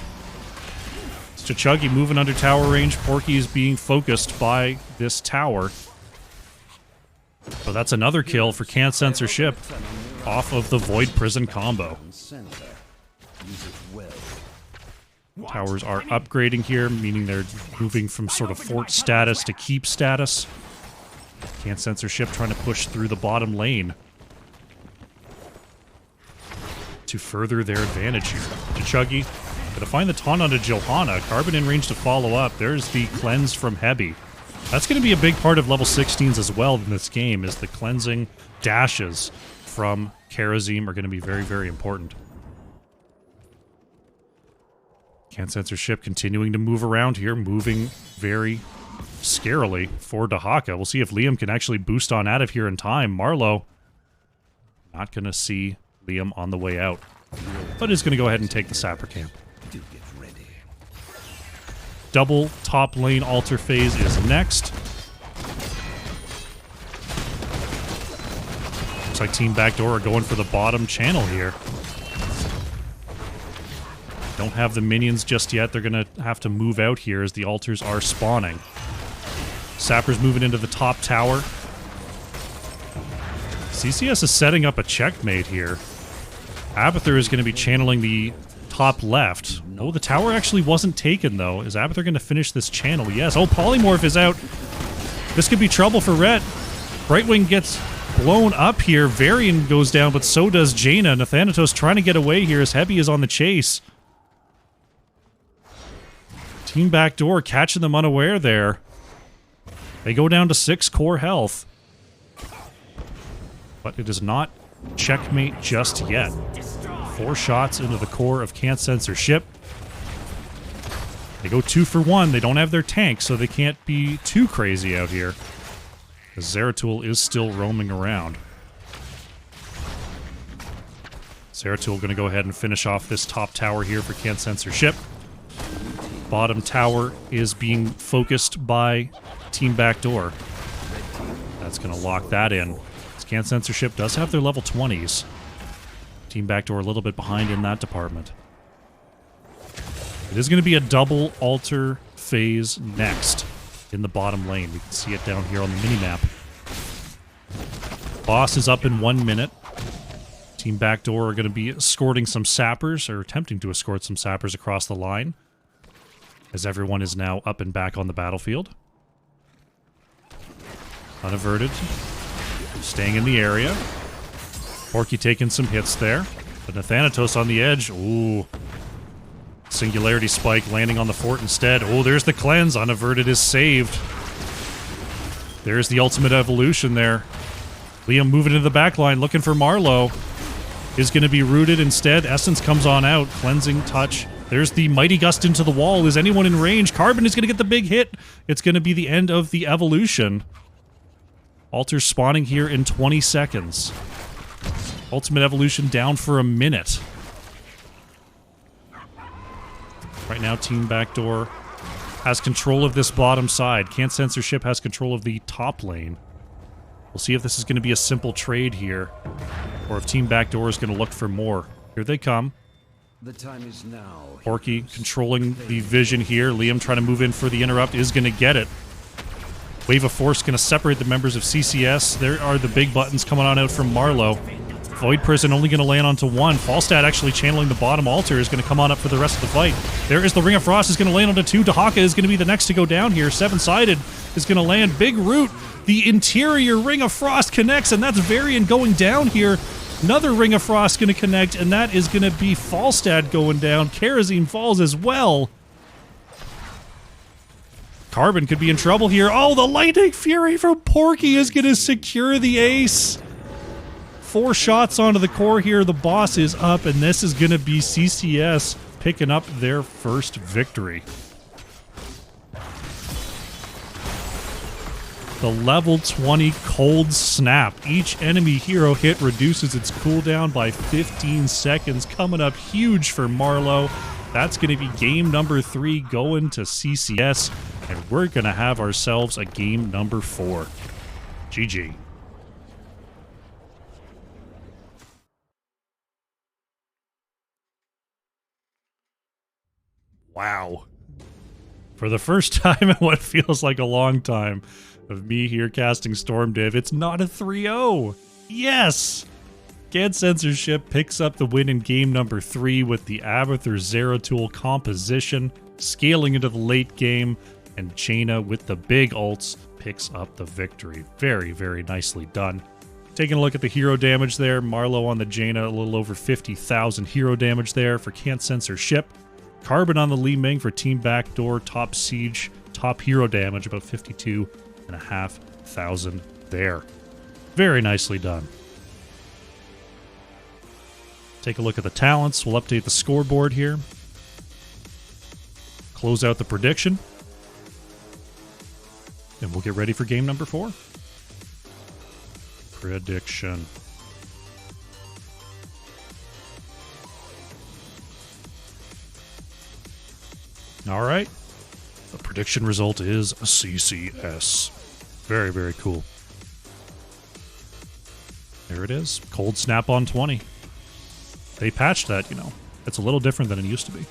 It's Chuggy moving under tower range. Porky is being focused by this tower. So that's another kill for Can't Censorship off of the Void Prison combo. Towers are upgrading here, meaning they're moving from sort of fort status to keep status. Can't Censorship trying to push through the bottom lane to further their advantage here. Chuggy gonna find the taunt onto Johanna. Carbon in range to follow up. There's the cleanse from Hebi. That's going to be a big part of level 16s as well in this game, is the cleansing dashes from Karazim are going to be very, very important. Can't Censorship continuing to move around here, moving very scarily for Dahaka. We'll see if Liam can actually boost on out of here in time. Marlowe not going to see Liam on the way out, but is going to go ahead and take the sapper camp. Double top lane altar phase is next. Looks like Team Backdoor are going for the bottom channel here. Don't have the minions just yet. They're going to have to move out here as the altars are spawning. Sapper's moving into the top tower. CCS is setting up a checkmate here. Abathur is going to be channeling the top left. Oh, the tower actually wasn't taken, though. Is Abathur going to finish this channel? Yes. Oh, Polymorph is out. This could be trouble for Rhett. Brightwing gets blown up here. Varian goes down, but so does Jaina. Nathanatos trying to get away here as Hebi is on the chase. Team Backdoor catching them unaware there. They go down to 6 core health. But it is not checkmate just yet. 4 shots into the core of Can't Censorship. They go 2 for 1. They don't have their tank, so they can't be too crazy out here. Zeratul is still roaming around. Zeratul going to go ahead and finish off this top tower here for Can't Censorship. Bottom tower is being focused by Team Backdoor. That's going to lock that in. Can't Censorship does have their level 20s. Team Backdoor a little bit behind in that department. It is going to be a double altar phase next in the bottom lane. We can see it down here on the minimap. Boss is up in 1 minute. Team Backdoor are going to be escorting some sappers, or attempting to escort some sappers across the line. as everyone is now up and back on the battlefield. Unaverted. Staying in the area. Porky taking some hits there. But Nathanatos on the edge. Ooh. Singularity Spike landing on the fort instead. Oh, there's the cleanse. Unaverted is saved. There's the ultimate evolution there. Liam moving into the back line, looking for Marlowe. Is going to be rooted instead. Essence comes on out. Cleansing touch. There's the Mighty Gust into the wall. Is anyone in range? Carbon is going to get the big hit. It's going to be the end of the evolution. Alter spawning here in 20 seconds. Ultimate evolution down for a minute. Right now, Team Backdoor has control of this bottom side. Can't Censorship has control of the top lane. We'll see if this is going to be a simple trade here, or if Team Backdoor is going to look for more. Here they come. The time is now. Porky controlling the vision here. Liam trying to move in for the interrupt is going to get it. Wave of Force going to separate the members of CCS. There are the big buttons coming on out from Marlowe. Void Prison only going to land onto one. Falstad actually channeling the bottom altar is going to come on up for the rest of the fight. There is the Ring of Frost is going to land onto two. Dahaka is going to be the next to go down here. Seven-sided is going to land. Big Root. The interior Ring of Frost connects, and that's Varian going down here. Another Ring of Frost going to connect, and that is going to be Falstad going down. Kerosene falls as well. Carbon could be in trouble here. Oh, the Lightning Fury from Porky is going to secure the ace. 4 shots onto the core here. The boss is up, and this is going to be CCS picking up their first victory. The level 20 Cold Snap. Each enemy hero hit reduces its cooldown by 15 seconds. Coming up huge for Marlowe. That's going to be game number 3 going to CCS, and we're going to have ourselves a game number 4. GG. Wow. For the first time in what feels like a long time of me here casting Storm Div, it's not a 3-0. Yes! Can't Censorship picks up the win in game number 3 with the Abathur Zeratul composition, scaling into the late game, and Jaina with the big ults picks up the victory. Very, very nicely done. Taking a look at the hero damage there, Marlowe on the Jaina, a little over 50,000 hero damage there for Can't Censorship. Carbon on the Li Ming for Team Backdoor, top siege, top hero damage, about 52,500 there. Very nicely done. Take a look at the talents. We'll update the scoreboard here. Close out the prediction. And we'll get ready for game number 4. Prediction. All right. The prediction result is a CCS. Very, very cool. There it is. Cold Snap on 20. They patched that, you know. It's a little different than it used to be.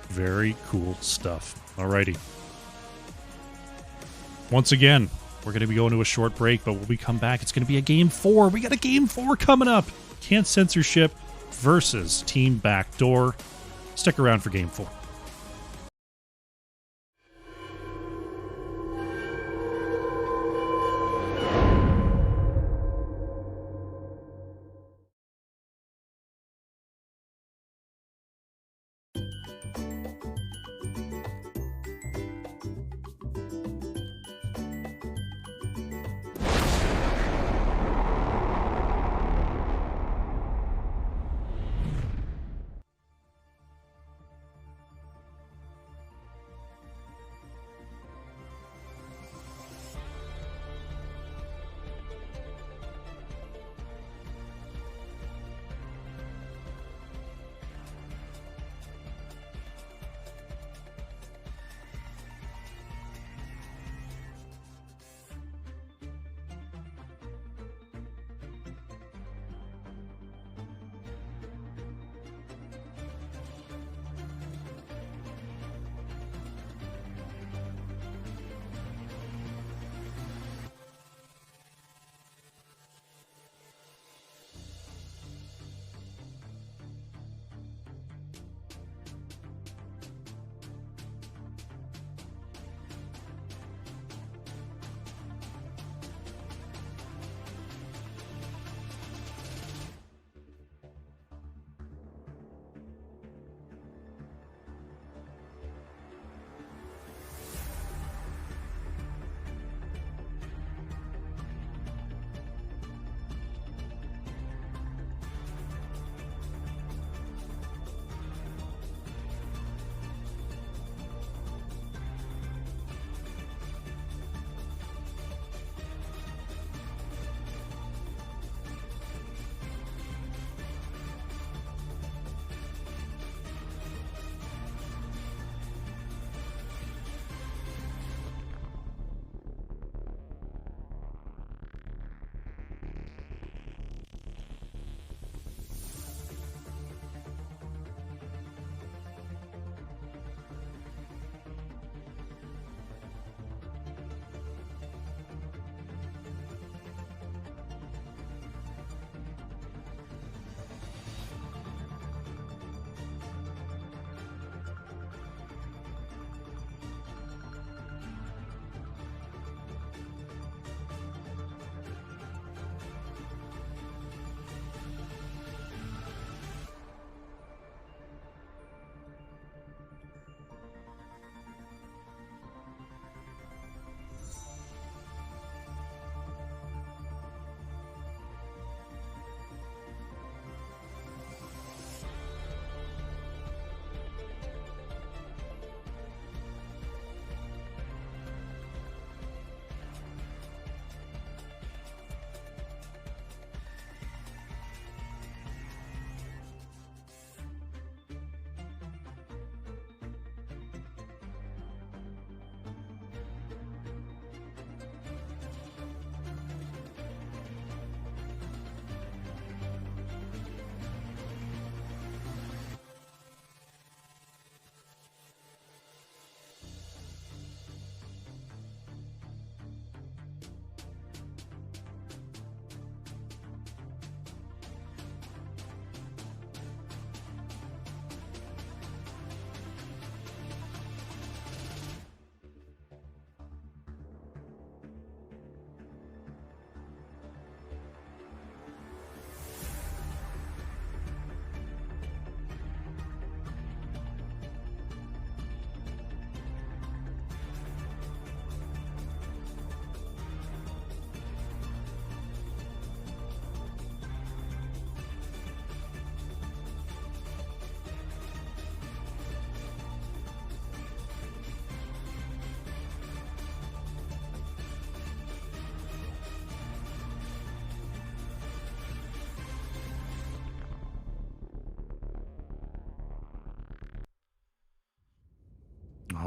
Very cool stuff. Alrighty. Once again, we're going to be going to a short break, but when we come back, it's going to be a game 4. We got a game 4 coming up. Can't Censorship versus Team Backdoor. Stick around for game 4.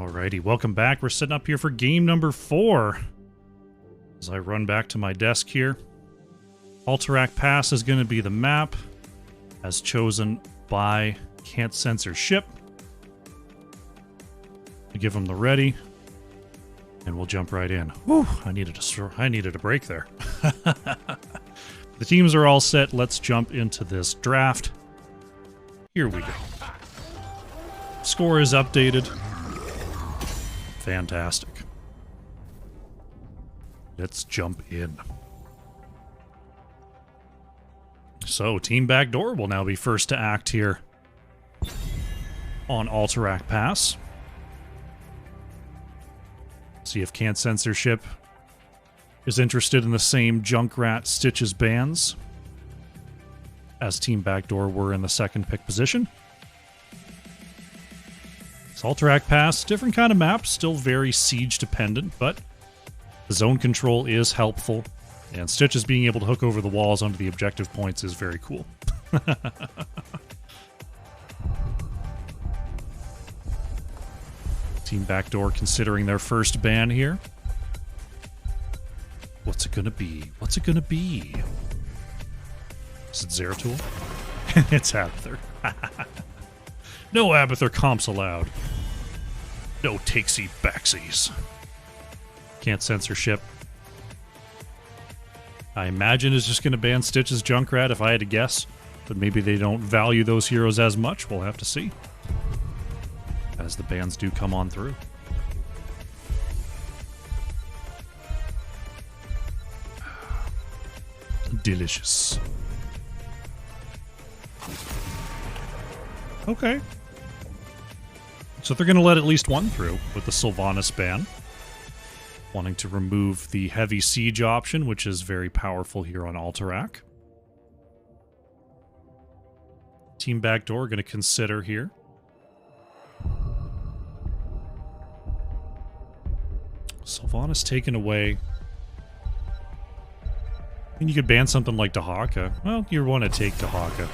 Alrighty, welcome back. We're sitting up here for game number 4. As I run back to my desk here. Alterac Pass is going to be the map, as chosen by Can't Censor Ship. I give them the ready, and we'll jump right in. Whew, I needed a break there. The teams are all set. Let's jump into this draft. Here we go. Score is updated. Fantastic. Let's jump in. So, Team Backdoor will now be first to act here on Alterac Pass. See if Can't Censor Ship is interested in the same Junkrat Stitches bans as Team Backdoor were in the second pick position. It's Alterac Pass, different kind of map, still very siege dependent, but the zone control is helpful, and Stitches being able to hook over the walls onto the objective points is very cool. Team Backdoor considering their first ban here. What's it gonna be? What's it gonna be? Is it Zeratul? It's Abathur. No Abathur comps allowed. No takesy backsies. Can't Censor Ship. I imagine is just going to ban Stitch's Junkrat if I had to guess. But maybe they don't value those heroes as much. We'll have to see. As the bans do come on through. Delicious. Okay. So they're going to let at least one through with the Sylvanas ban. Wanting to remove the heavy siege option, which is very powerful here on Alterac. Team Backdoor going to consider here. Sylvanas taken away. I mean, you could ban something like Dahaka. Well, you want to take Dahaka.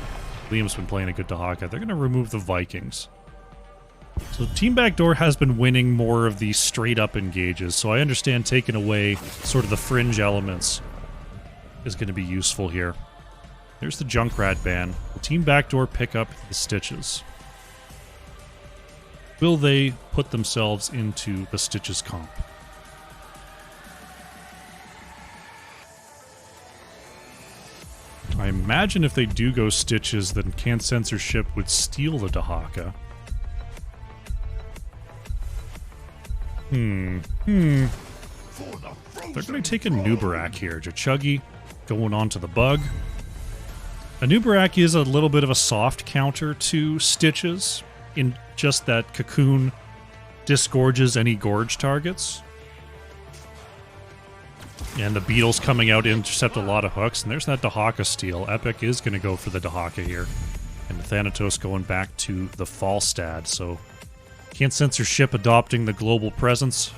Liam's been playing a good Dahaka. They're going to remove the Vikings. So Team Backdoor has been winning more of the straight-up engages, so I understand taking away sort of the fringe elements is going to be useful here. There's the Junkrat ban. Will Team Backdoor pick up the Stitches? Will they put themselves into the Stitches comp? I imagine if they do go Stitches, then Can't Censor Ship would steal the Dahaka. They're going to take a Nubarak here. Jachuggy going on to the Bug. A Nubarak is a little bit of a soft counter to Stitches, in just that Cocoon disgorges any gorge targets. And the Beetles coming out intercept a lot of hooks, and there's that Dahaka steal. Epic is going to go for the Dahaka here. And the Thanatos going back to the Falstad, so Can't Censor Ship adopting the global presence.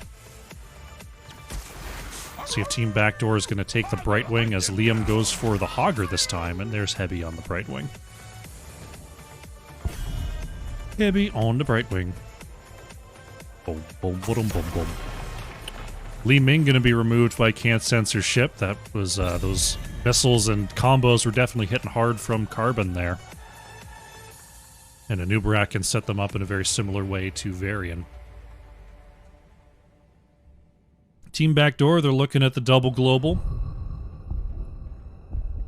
See if Team Backdoor is going to take the Brightwing as Liam goes for the Hogger this time, and there's Heavy on the Brightwing. Heavy on the Brightwing. Boom, boom, boom, boom, boom. Li Ming going to be removed by Can't Censor Ship. That was, those missiles and combos were definitely hitting hard from Carbon there. And Anubarak can set them up in a very similar way to Varian. Team Backdoor, they're looking at the double global.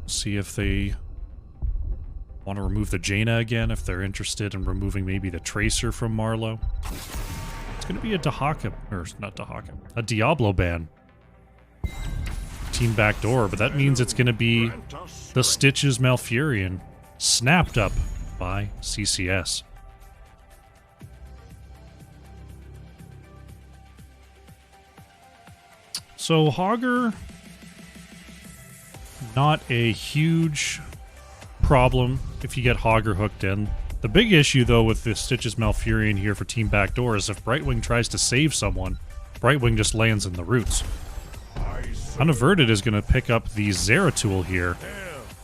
See if they want to remove the Jaina again, if they're interested in removing maybe the Tracer from Marlowe. It's going to be a Dahaka, or not Dahaka, a Diablo ban. Team Backdoor, but that means it's going to be the Stitches Malfurion snapped up by CCS. So Hogger, not a huge problem if you get Hogger hooked in. The big issue, though, with the Stitches Malfurion here for Team Backdoor is if Brightwing tries to save someone, Brightwing just lands in the roots. Unaverted is going to pick up the Zeratul here,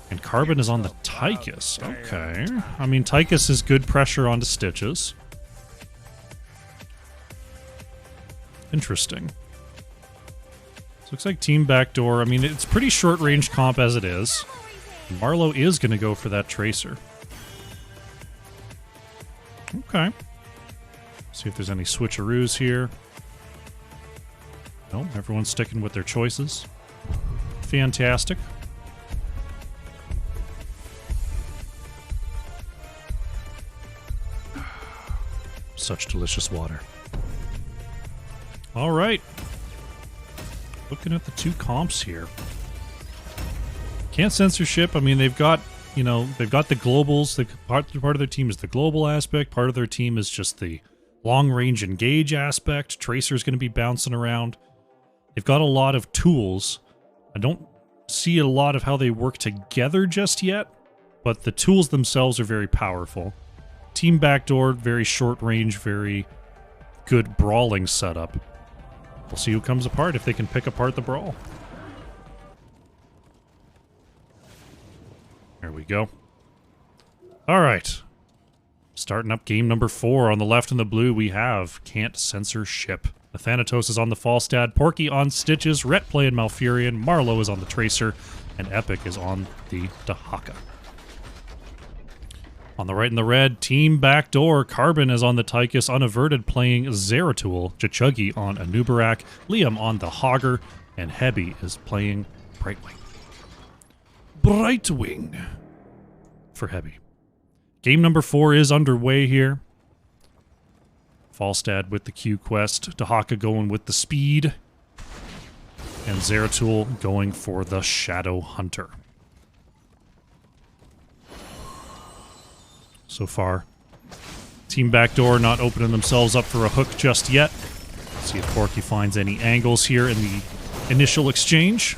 and Carbon is on the Tychus. Okay. I mean, Tychus is good pressure onto Stitches. Interesting. So looks like team backdoor. I mean, it's pretty short range comp as it is. Marlowe is going to go for that tracer. Okay. See if there's any switcheroos here. No, everyone's sticking with their choices. Fantastic. Such delicious water. All right. Looking at the two comps here. Can't censorship. I mean, they've got, you know, they've got the globals. Part of their team is the global aspect. Part of their team is just the long-range engage aspect. Tracer's going to be bouncing around. They've got a lot of tools. I don't see a lot of how they work together just yet, but the tools themselves are very powerful. Team backdoor, very short range, very good brawling setup. We'll see who comes apart if they can pick apart the brawl. There we go. All right. Starting up game number 4. On the left in the blue, we have Can't Censor Ship. The Thanatos is on the Falstad, Porky on Stitches, Rhett playing Malfurion, Marlowe is on the Tracer, and Epic is on the Dahaka. On the right in the red, Team Backdoor, Carbon is on the Tychus, Unaverted playing Zeratul, Chichuggy on Anubarak, Liam on the Hogger, and Hebi is playing Brightwing. Brightwing for Hebi. Game number 4 is underway here. Falstad with the Q quest, Dahaka going with the speed, and Zeratul going for the Shadow Hunter. So far, Team Backdoor not opening themselves up for a hook just yet. Let's see if Porky finds any angles here in the initial exchange.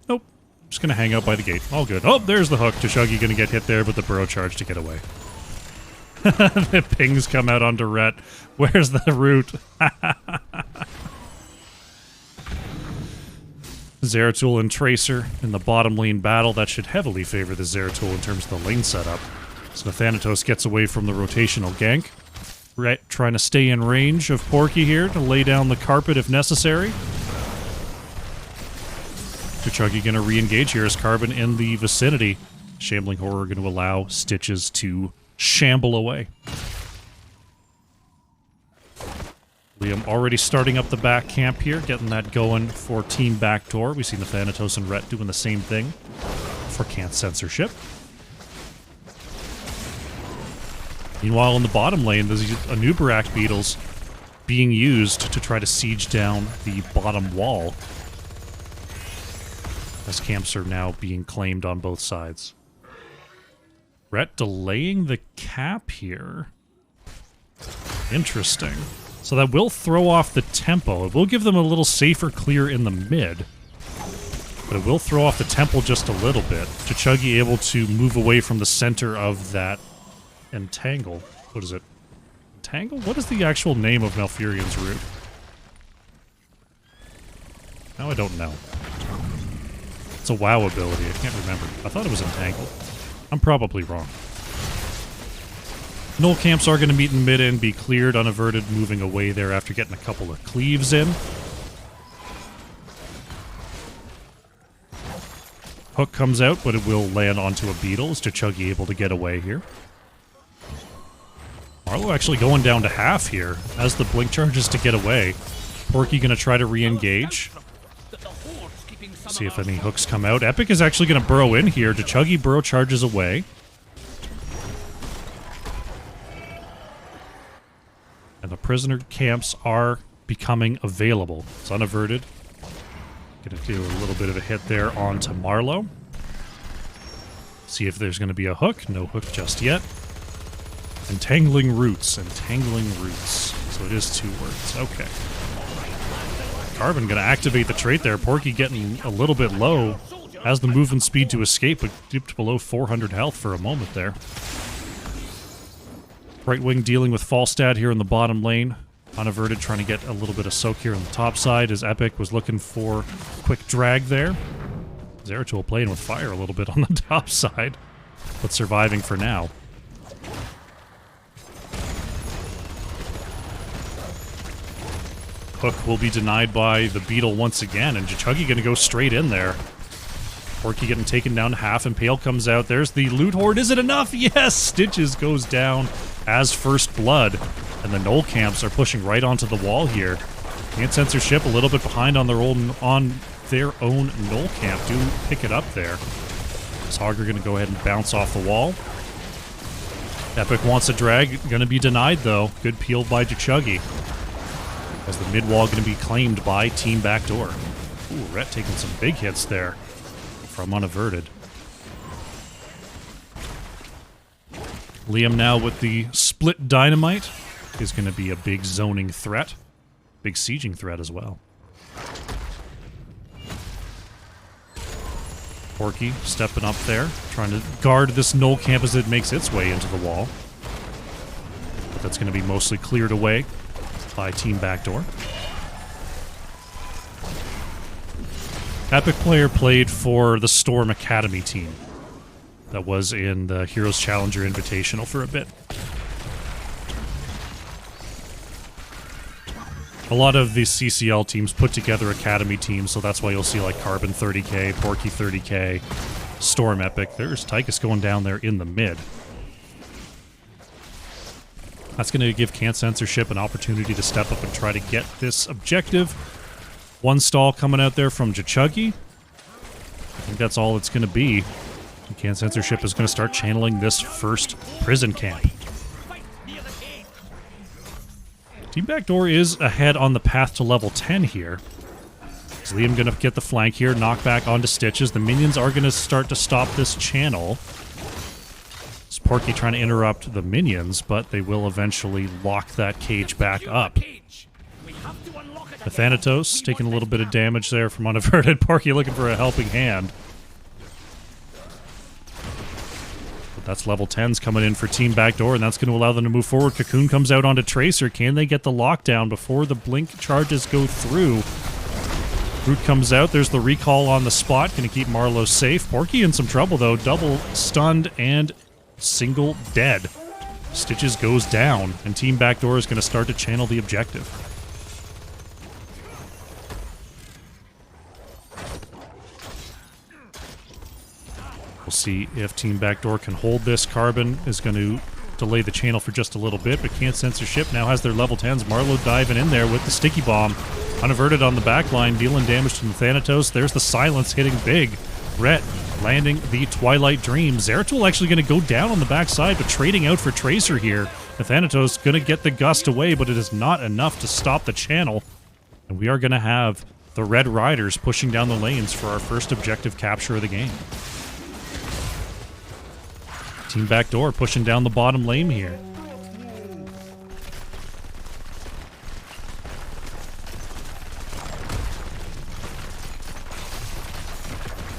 Nope. Just gonna hang out by the gate. All good. Oh, there's the hook. Chichuggy gonna get hit there, but the burrow charge to get away. The pings come out onto Rhett. Where's the root? Zeratul and Tracer in the bottom lane battle. That should heavily favor the Zeratul in terms of the lane setup. So the Thanatos gets away from the rotational gank. Rhett trying to stay in range of Porky here to lay down the carpet if necessary. Chichuggy going to re-engage here as Carbon in the vicinity. Shambling Horror going to allow Stitches to shamble away. Liam already starting up the back camp here, getting that going for Team Backdoor. We've seen the Thanatos and Rhett doing the same thing for Can't Censor Ship. Meanwhile, in the bottom lane, there's Anubarak beetles being used to try to siege down the bottom wall, as camps are now being claimed on both sides. Rhett delaying the cap here. Interesting. So that will throw off the tempo. It will give them a little safer clear in the mid, but it will throw off the tempo just a little bit. Chichuggy able to move away from the center of that entangle. What is it? Entangle? What is the actual name of Malfurion's root? Now I don't know. It's a WoW ability. I can't remember. I thought it was entangle. I'm probably wrong. Null camps are going to meet in mid and be cleared, Unaverted moving away there after getting a couple of cleaves in. Hook comes out, but it will land onto a beetle. Is Chichuggy able to get away here? Marlowe actually going down to half here as the blink charges to get away. Porky going to try to re-engage. See if any hooks come out. Epic is actually going to burrow in here. Chichuggy burrow charges away. And the prisoner camps are becoming available. It's Unaverted. Gonna do a little bit of a hit there onto Marlowe. See if there's gonna be a hook. No hook just yet. Entangling roots. Entangling roots. So it is 2 words. Okay. Carbon gonna activate the trait there. Porky getting a little bit low. Has the movement speed to escape, but dipped below 400 health for a moment there. Brightwing dealing with Falstad here in the bottom lane. Unaverted trying to get a little bit of soak here on the top side as Epic was looking for quick drag there. Zeratul playing with fire a little bit on the top side, but surviving for now. Hook will be denied by the Beetle once again, and Chuggy gonna go straight in there. Porky getting taken down to half, and Pale comes out. There's the Loot Horde. Is it enough? Yes! Stitches goes down as first blood, and the Knoll Camps are pushing right onto the wall here. Can't Censorship a little bit behind on their own Knoll Camp. Do pick it up there. Hogger gonna go ahead and bounce off the wall. Epic wants a drag. Gonna be denied, though. Good peel by Chuggy. As the mid wall gonna be claimed by Team Backdoor. Ooh, Rhett taking some big hits there from Unaverted. Liam now with the split dynamite is going to be a big zoning threat. Big sieging threat as well. Porky stepping up there, trying to guard this Knoll Camp as it makes its way into the wall. But that's going to be mostly cleared away by Team Backdoor. Epic player played for the Storm Academy team that was in the Heroes Challenger Invitational for a bit. A lot of the CCL teams put together Academy teams, so that's why you'll see like Carbon 30k, Porky 30k, Storm Epic. There's Tychus going down there in the mid. That's going to give Can't Censorship an opportunity to step up and try to get this objective. One stall coming out there from Chuggy. I think that's all it's going to be. Can't Censorship is going to start channeling this first prison camp. Team Backdoor is ahead on the path to level 10 here. Is Liam going to get the flank here, knock back onto Stitches. The minions are going to start to stop this channel. It's Porky trying to interrupt the minions, but they will eventually lock that cage back up. The Thanatos taking a little bit of damage there from Unaverted. Porky looking for a helping hand. But that's level 10s coming in for Team Backdoor, and that's going to allow them to move forward. Cocoon comes out onto Tracer. Can they get the lockdown before the blink charges go through? Root comes out. There's the recall on the spot. Going to keep Marlowe safe. Porky in some trouble, though. Double stunned and single dead. Stitches goes down, and Team Backdoor is going to start to channel the objective. We'll see if Team Backdoor can hold this. Carbon is going to delay the channel for just a little bit, but Can't Censorship now has their level 10s. Marlowe diving in there with the sticky bomb. Unaverted on the back line, dealing damage to the Thanatos. There's the silence hitting big. Rhett landing the Twilight Dream. Zeratul actually going to go down on the backside, but trading out for Tracer here. The Thanatos going to get the gust away, but it is not enough to stop the channel. And we are going to have the Red Riders pushing down the lanes for our first objective capture of the game. Team Backdoor pushing down the bottom lane here.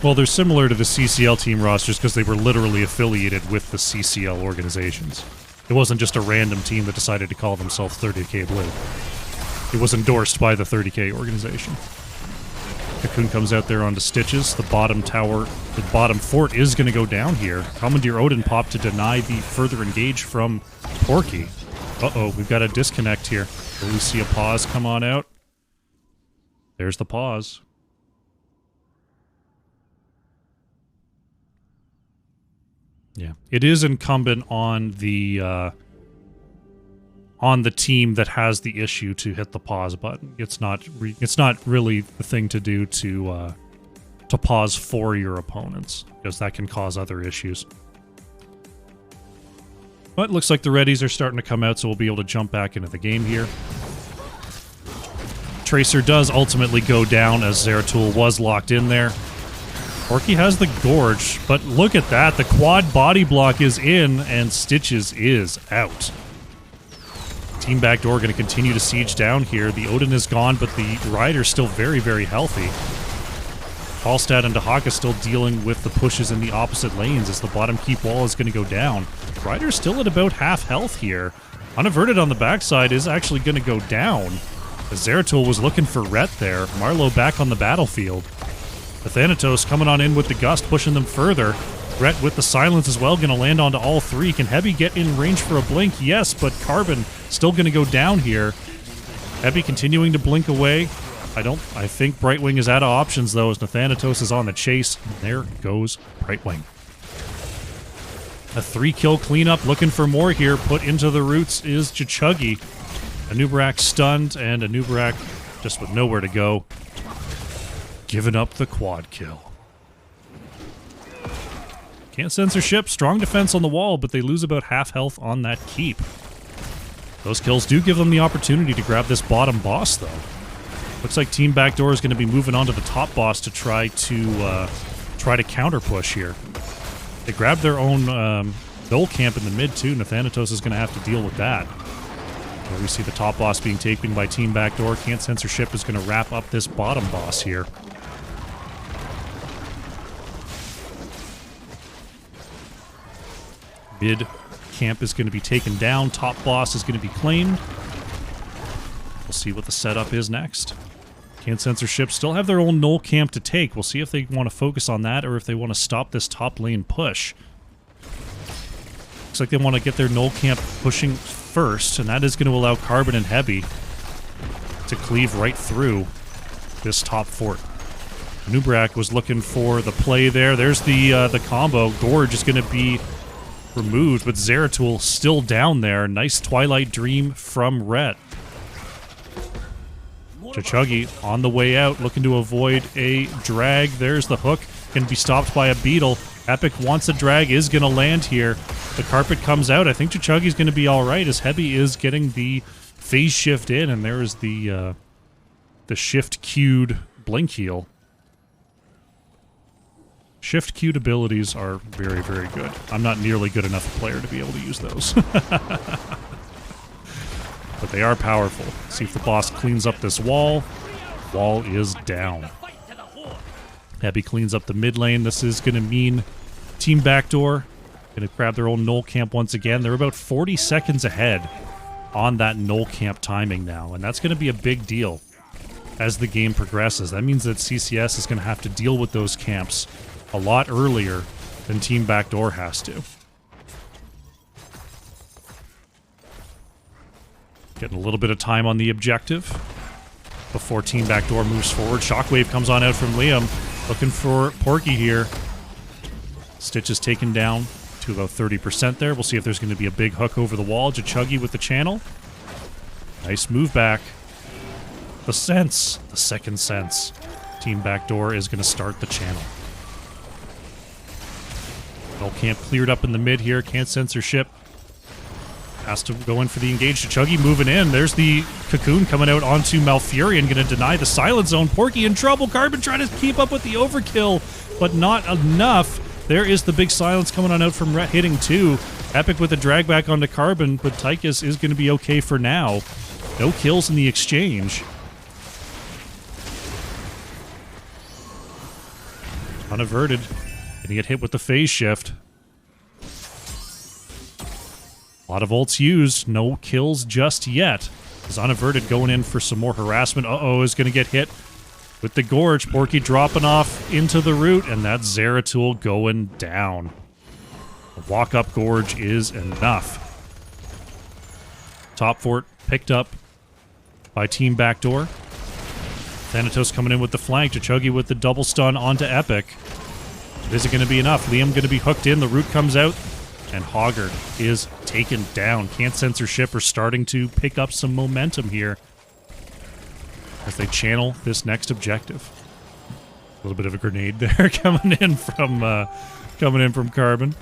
Well, they're similar to the CCL team rosters because they were literally affiliated with the CCL organizations. It wasn't just a random team that decided to call themselves 30k Blue. It was endorsed by the 30k organization. Cocoon comes out there onto Stitches. The bottom tower, the bottom fort is going to go down here. Commandeer Odin popped to deny the further engage from Porky. Uh-oh, we've got a disconnect here. Will we see a pause come on out? There's the pause. Yeah, it is incumbent on the team that has the issue to hit the pause button. It's not really the thing to do to pause for your opponents, because that can cause other issues. But it looks like the readies are starting to come out, so we'll be able to jump back into the game here. Tracer does ultimately go down as Zeratul was locked in there. Porky has the Gorge, but look at that. The quad body block is in, and Stitches is out. Team Backdoor going to continue to siege down here. The Odin is gone, but the Rider's still very, very healthy. Falstad and Dahaka still dealing with the pushes in the opposite lanes as the bottom keep wall is going to go down. Rider's still at about half health here. Unaverted on the backside is actually going to go down. As Zeratul was looking for Rhett there. Marlowe back on the battlefield. The Thanatos coming on in with the gust, pushing them further. Rhett with the silence as well, going to land onto all three. Can Heavy get in range for a blink? Yes, but Carbon still going to go down here. Heavy continuing to blink away. I think Brightwing is out of options, though, as Nathanatos is on the chase. There goes Brightwing. A 3-kill cleanup, looking for more here. Put into the roots is Chichuggy. Anubarak stunned, and Anubarak just with nowhere to go. Giving up the quad kill. Can't censorship. Strong defense on the wall, but they lose about half health on that keep. Those kills do give them the opportunity to grab this bottom boss, though. Looks like Team Backdoor is going to be moving on to the top boss to try to counter push here. They grabbed their own null camp in the mid, too. Nathanatos is going to have to deal with that. Where we see the top boss being taken by Team Backdoor. Can't censorship is going to wrap up this bottom boss here. Mid camp is going to be taken down. Top boss is going to be claimed. We'll see what the setup is next. Can't censorship still have their own null camp to take. We'll see if they want to focus on that or if they want to stop this top lane push. Looks like they want to get their null camp pushing first, and that is going to allow Carbon and Heavy to cleave right through this top fort. Nubrak was looking for the play there. There's the combo. Gorge is going to be removed, but Zeratul still down there. Nice Twilight Dream from Rhett. Chichuggy on the way out, looking to avoid a drag. There's the hook. Can be stopped by a beetle. Epic wants a drag, is going to land here. The carpet comes out. I think Chichuggy's going to be all right as Heavy is getting the phase shift in, and there is the shift queued blink heal. Shift queued abilities are very, very good. I'm not nearly good enough a player to be able to use those. But they are powerful. See if the boss cleans up this wall. Wall is down. Heavy cleans up the mid lane. This is going to mean Team Backdoor going to grab their own null camp once again. They're about 40 seconds ahead on that null camp timing now, and that's going to be a big deal as the game progresses. That means that CCS is going to have to deal with those camps a lot earlier than Team Backdoor has to. Getting a little bit of time on the objective before Team Backdoor moves forward. Shockwave comes on out from Liam, looking for Porky here. Stitch is taken down to about 30% there. We'll see if there's going to be a big hook over the wall. Chichuggy with the channel. Nice move back. The sense, the second sense. Team Backdoor is going to start the channel. Null camp cleared up in the mid here. Can't censorship. Has to go in for the engage. Chichuggy moving in. There's the cocoon coming out onto Malfurion. Going to deny the silent zone. Porky in trouble. Carbon trying to keep up with the overkill, but not enough. There is the big silence coming on out from Rhett hitting too. Epic with a drag back onto Carbon, but Tychus is going to be okay for now. No kills in the exchange. Unaverted. Gonna get hit with the phase shift. A lot of ults used. No kills just yet. Is Unaverted going in for some more harassment. Uh-oh, is going to get hit with the Gorge. Porky dropping off into the root, and that's Zeratul going down. The walk-up Gorge is enough. Top fort picked up by Team Backdoor. Thanatos coming in with the flank. Chichuggy with the double stun onto Epic. Is it going to be enough? Liam going to be hooked in. The root comes out. And Hoggard is taken down. Can't censorship are starting to pick up some momentum here as they channel this next objective. A little bit of a grenade there coming in from Carbon.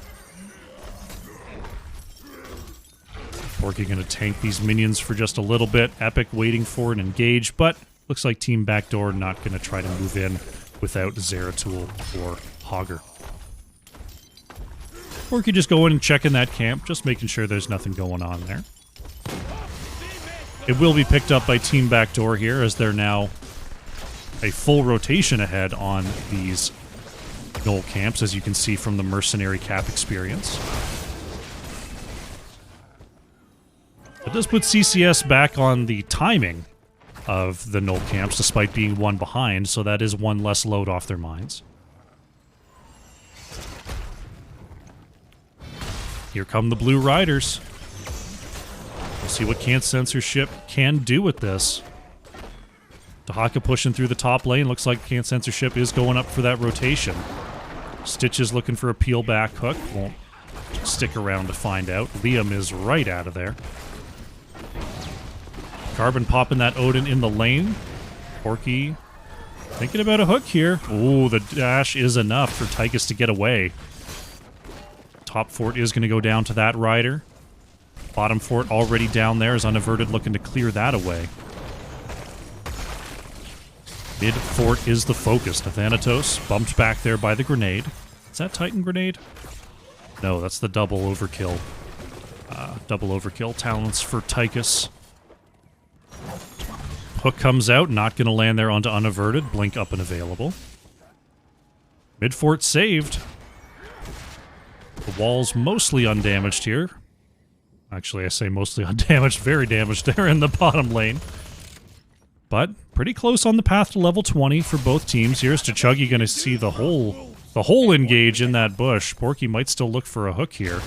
Porky going to tank these minions for just a little bit. Epic waiting for an engage, but looks like Team Backdoor not going to try to move in without Zeratul or Hogger. Porky just going and checking that camp, just making sure there's nothing going on there. It will be picked up by Team Backdoor here, as they're now a full rotation ahead on these null camps, as you can see from the mercenary cap experience. It does put CCS back on the timing of the null camps, despite being one behind, so that is one less load off their minds. Here come the Blue Riders. We'll see what Can't Censorship can do with this. Dahaka pushing through the top lane. Looks like Can't Censorship is going up for that rotation. Stitch is looking for a peel back hook. Won't stick around to find out. Liam is right out of there. Carbon popping that Odin in the lane. Porky thinking about a hook here. Oh, the dash is enough for Tychus to get away. Top fort is going to go down to that rider. Bottom fort already down there is Unaverted looking to clear that away. Mid fort is the focus. Thanatos bumped back there by the grenade. Is that Titan grenade? No, that's the double overkill. Double overkill. Talents for Tychus. Hook comes out, not going to land there onto Unaverted. Blink up and available. Mid fort saved. The wall's mostly undamaged here. Actually, I say mostly undamaged. Very damaged there in the bottom lane. But pretty close on the path to level 20 for both teams. Here's Chuggy going to see the whole engage in that bush. Porky might still look for a hook here.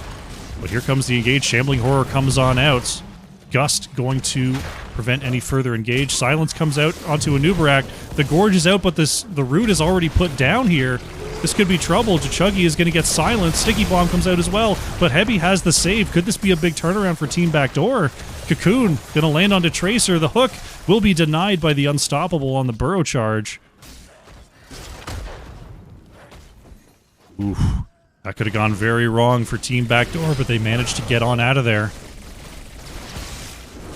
But here comes the engage. Shambling Horror comes on out. Gust going to prevent any further engage. Silence comes out onto a Nubarak. The Gorge is out, but the root is already put down here. This could be trouble. Chuggy is going to get silenced. Sticky Bomb comes out as well, but Heavy has the save. Could this be a big turnaround for Team Backdoor? Cocoon going to land onto Tracer. The hook will be denied by the Unstoppable on the Burrow charge. Oof. That could have gone very wrong for Team Backdoor, but they managed to get on out of there.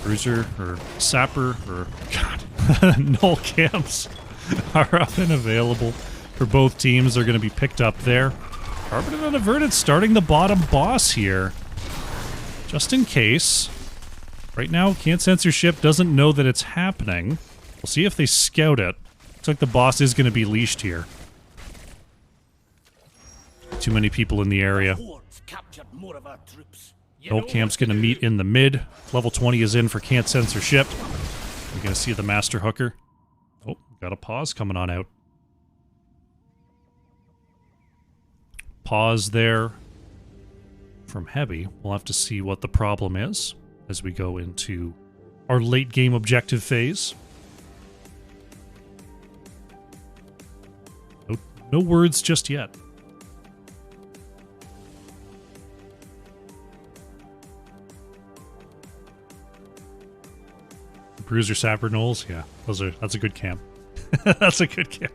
Bruiser, or Sapper, or... God. Null camps are up and available for both teams. They're going to be picked up there. Carbon and Unaverted starting the bottom boss here. Just in case. Right now, Can't Censorship doesn't know that it's happening. We'll see if they scout it. Looks like the boss is going to be leashed here. Too many people in the area. Null camp's going to meet in the mid. Level 20 is in for Can't Censorship. You're going to see the Master Hooker. Oh, got a pause coming on out. Pause there from Heavy. We'll have to see what the problem is as we go into our late game objective phase. No words just yet. Bruiser, Sapper, Knowles, yeah, that's a good camp. That's a good camp.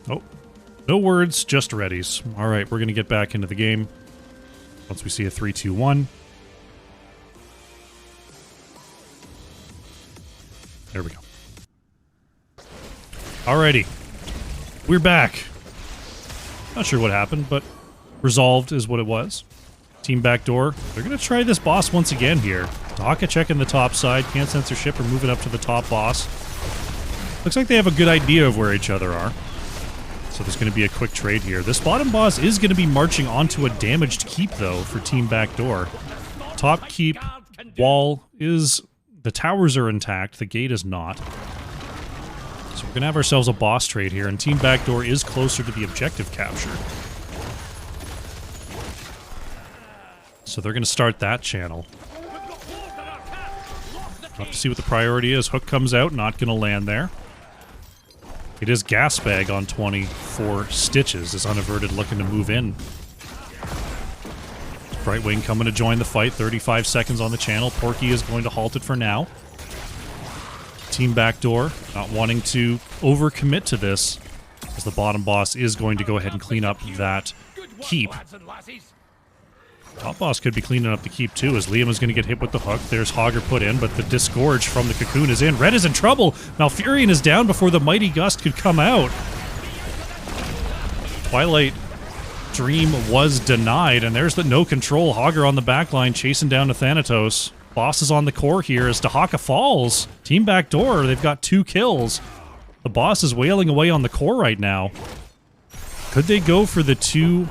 Oh, no words, just readies. All right, we're going to get back into the game once we see a 3, 2, 1. There we go. Alrighty, we're back. Not sure what happened, but resolved is what it was. Team Backdoor, they're going to try this boss once again here. Dahaka checking the top side. Can't Censorship are moving up to the top boss. Looks like they have a good idea of where each other are. So there's going to be a quick trade here. This bottom boss is going to be marching onto a damaged keep, though, for Team Backdoor. Top keep wall is... The towers are intact. The gate is not. So we're going to have ourselves a boss trade here, and Team Backdoor is closer to the objective capture. So they're going to start that channel. We'll have to see what the priority is. Hook comes out, not going to land there. It is Gas Bag on 24 Stitches as Unaverted looking to move in. Brightwing coming to join the fight. 35 seconds on the channel. Porky is going to halt it for now. Team Backdoor not wanting to overcommit to this, as the bottom boss is going to go ahead and clean up that keep. Top boss could be cleaning up the keep too, as Liam is going to get hit with the hook. There's Hogger put in, but the Disgorge from the Cocoon is in. Red is in trouble. Malfurion is down before the Mighty Gust could come out. Twilight Dream was denied, and there's the no control. Hogger on the backline chasing down to Thanatos. Boss is on the core here as Dahaka falls. Team Backdoor, they've got 2 kills. The boss is wailing away on the core right now. Could they go for the 2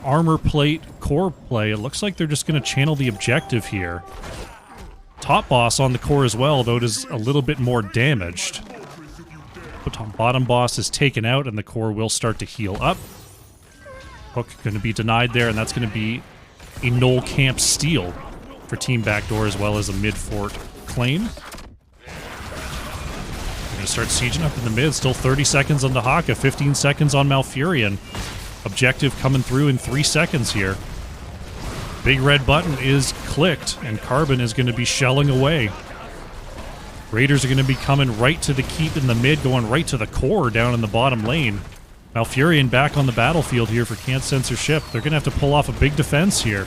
armor plate core play? It looks like they're just going to channel the objective here. Top boss on the core as well, though it is a little bit more damaged. But bottom boss is taken out, and the core will start to heal up. Hook going to be denied there, and that's going to be a Null Camp steal for for Team Backdoor, as well as a mid-fort claim. We're going to start sieging up in the mid. Still 30 seconds on Dahaka, 15 seconds on Malfurion. Objective coming through in 3 seconds here. Big red button is clicked, and Carbon is going to be shelling away. Raiders are going to be coming right to the keep in the mid, going right to the core down in the bottom lane. Malfurion back on the battlefield here for Can't Censor Ship. They're going to have to pull off a big defense here.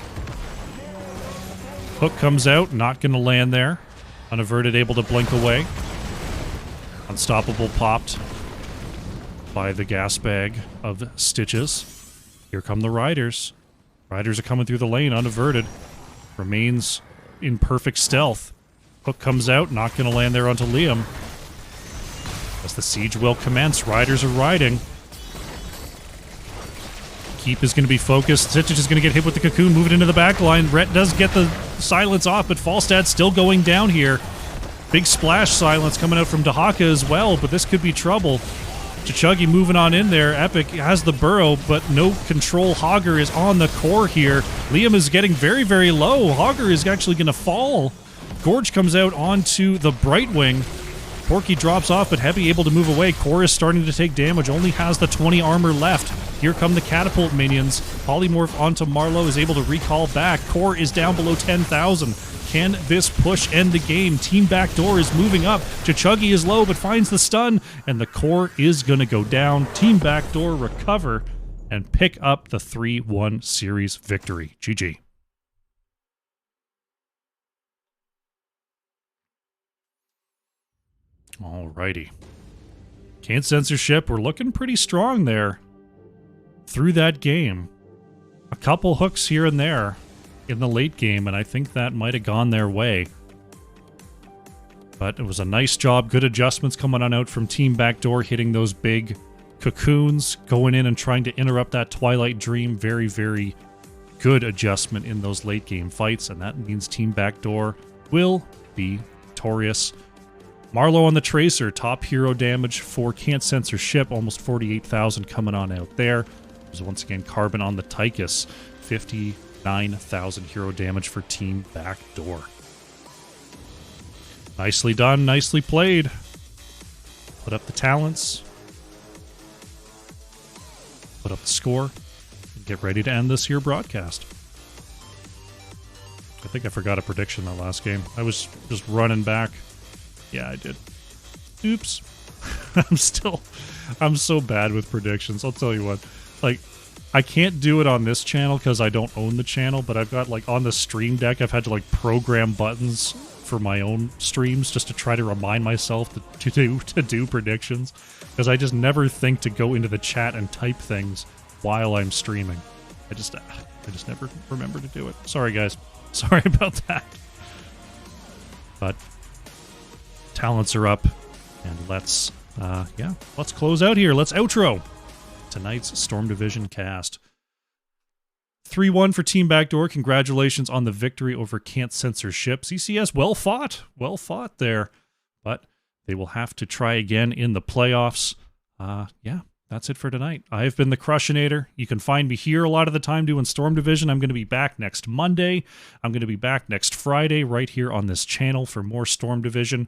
Hook comes out, not going to land there. Unaverted, able to blink away. Unstoppable popped by the gas bag of Stitches. Here come the Riders. Riders are coming through the lane, unaverted. Remains in perfect stealth. Hook comes out, not going to land there onto Liam. As the siege will commence, Riders are riding. Keep is going to be focused. Stitches is going to get hit with the cocoon, moving into the back line. Rhett does get the silence off, but Falstad's still going down here. Big splash silence coming out from Dahaka as well, but this could be trouble. Chuggy moving on in there. Epic has the burrow, but no control. Hogger is on the core here. Liam is getting very, very low. Hogger is actually going to fall. Gorge comes out onto the Brightwing. Porky drops off, but Heavy able to move away. Core is starting to take damage, only has the 20 armor left. Here come the catapult minions. Polymorph onto Marlowe is able to recall back. Core is down below 10,000. Can this push end the game? Team Backdoor is moving up. Chuggy is low, but finds the stun, and the core is going to go down. Team Backdoor recover and pick up the 3-1 series victory. GG. Alrighty. Can't Censor Ship, we're looking pretty strong there through that game. A couple hooks here and there in the late game, and I think that might have gone their way. But it was a nice job, good adjustments coming on out from Team Backdoor, hitting those big cocoons, going in and trying to interrupt that Twilight Dream. Very, very good adjustment in those late game fights, and that means Team Backdoor will be victorious. Marlowe on the Tracer, top hero damage for Can't Censor Ship, almost 48,000 coming on out there. There's once again Carbon on the Tychus, 59,000 hero damage for Team Backdoor. Nicely done, nicely played. Put up the talents. Put up the score. And get ready to end this here broadcast. I think I forgot a prediction that last game. I was just running back. Yeah, I did. Oops. I'm so bad with predictions. I'll tell you what. Like, I can't do it on this channel because I don't own the channel, but I've got, like, on the stream deck, I've had to, like, program buttons for my own streams just to try to remind myself to do predictions, because I just never think to go into the chat and type things while I'm streaming. I just never remember to do it. Sorry, guys. Sorry about that. But talents are up, and let's close out here. Let's outro tonight's Storm Division cast. 3-1 for Team Backdoor. Congratulations on the victory over Can't Censor Ship. CCS, well fought there, but they will have to try again in the playoffs. Yeah, that's it for tonight. I've been the Crushinator. You can find me here a lot of the time doing Storm Division. I'm going to be back next Monday. I'm going to be back next Friday right here on this channel for more Storm Division.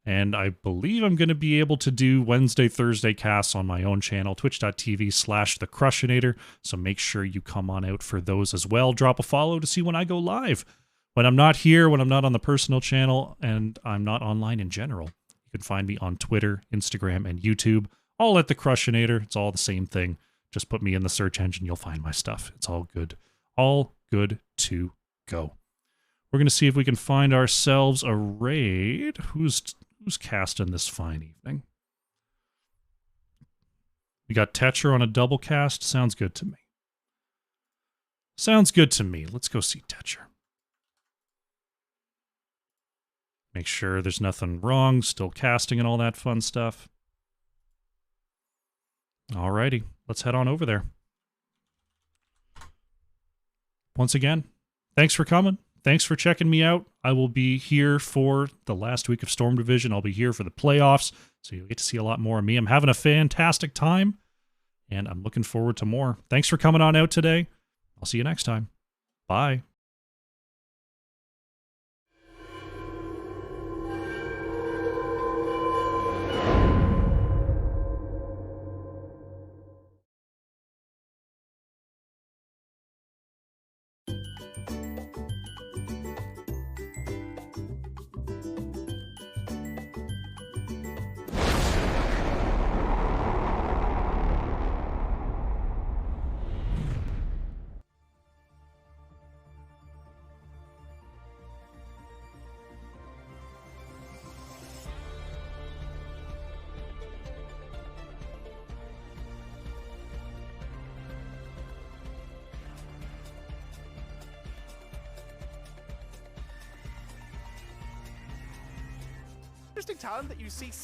And I believe I'm going to be able to do Wednesday, Thursday casts on my own channel, twitch.tv/thecrushinator. So make sure you come on out for those as well. Drop a follow to see when I go live. When I'm not here, when I'm not on the personal channel, and I'm not online in general, you can find me on Twitter, Instagram, and YouTube. All at the Crushinator. It's all the same thing. Just put me in the search engine. You'll find my stuff. It's all good. All good to go. We're going to see if we can find ourselves a raid. Who's casting this fine evening? We got Tetcher on a double cast. Sounds good to me. Sounds good to me. Let's go see Tetcher. Make sure there's nothing wrong. Still casting and all that fun stuff. Alrighty. Let's head on over there. Once again, thanks for coming. Thanks for checking me out. I will be here for the last week of Storm Division. I'll be here for the playoffs, so you'll get to see a lot more of me. I'm having a fantastic time, and I'm looking forward to more. Thanks for coming on out today. I'll see you next time. Bye. interesting talent that you see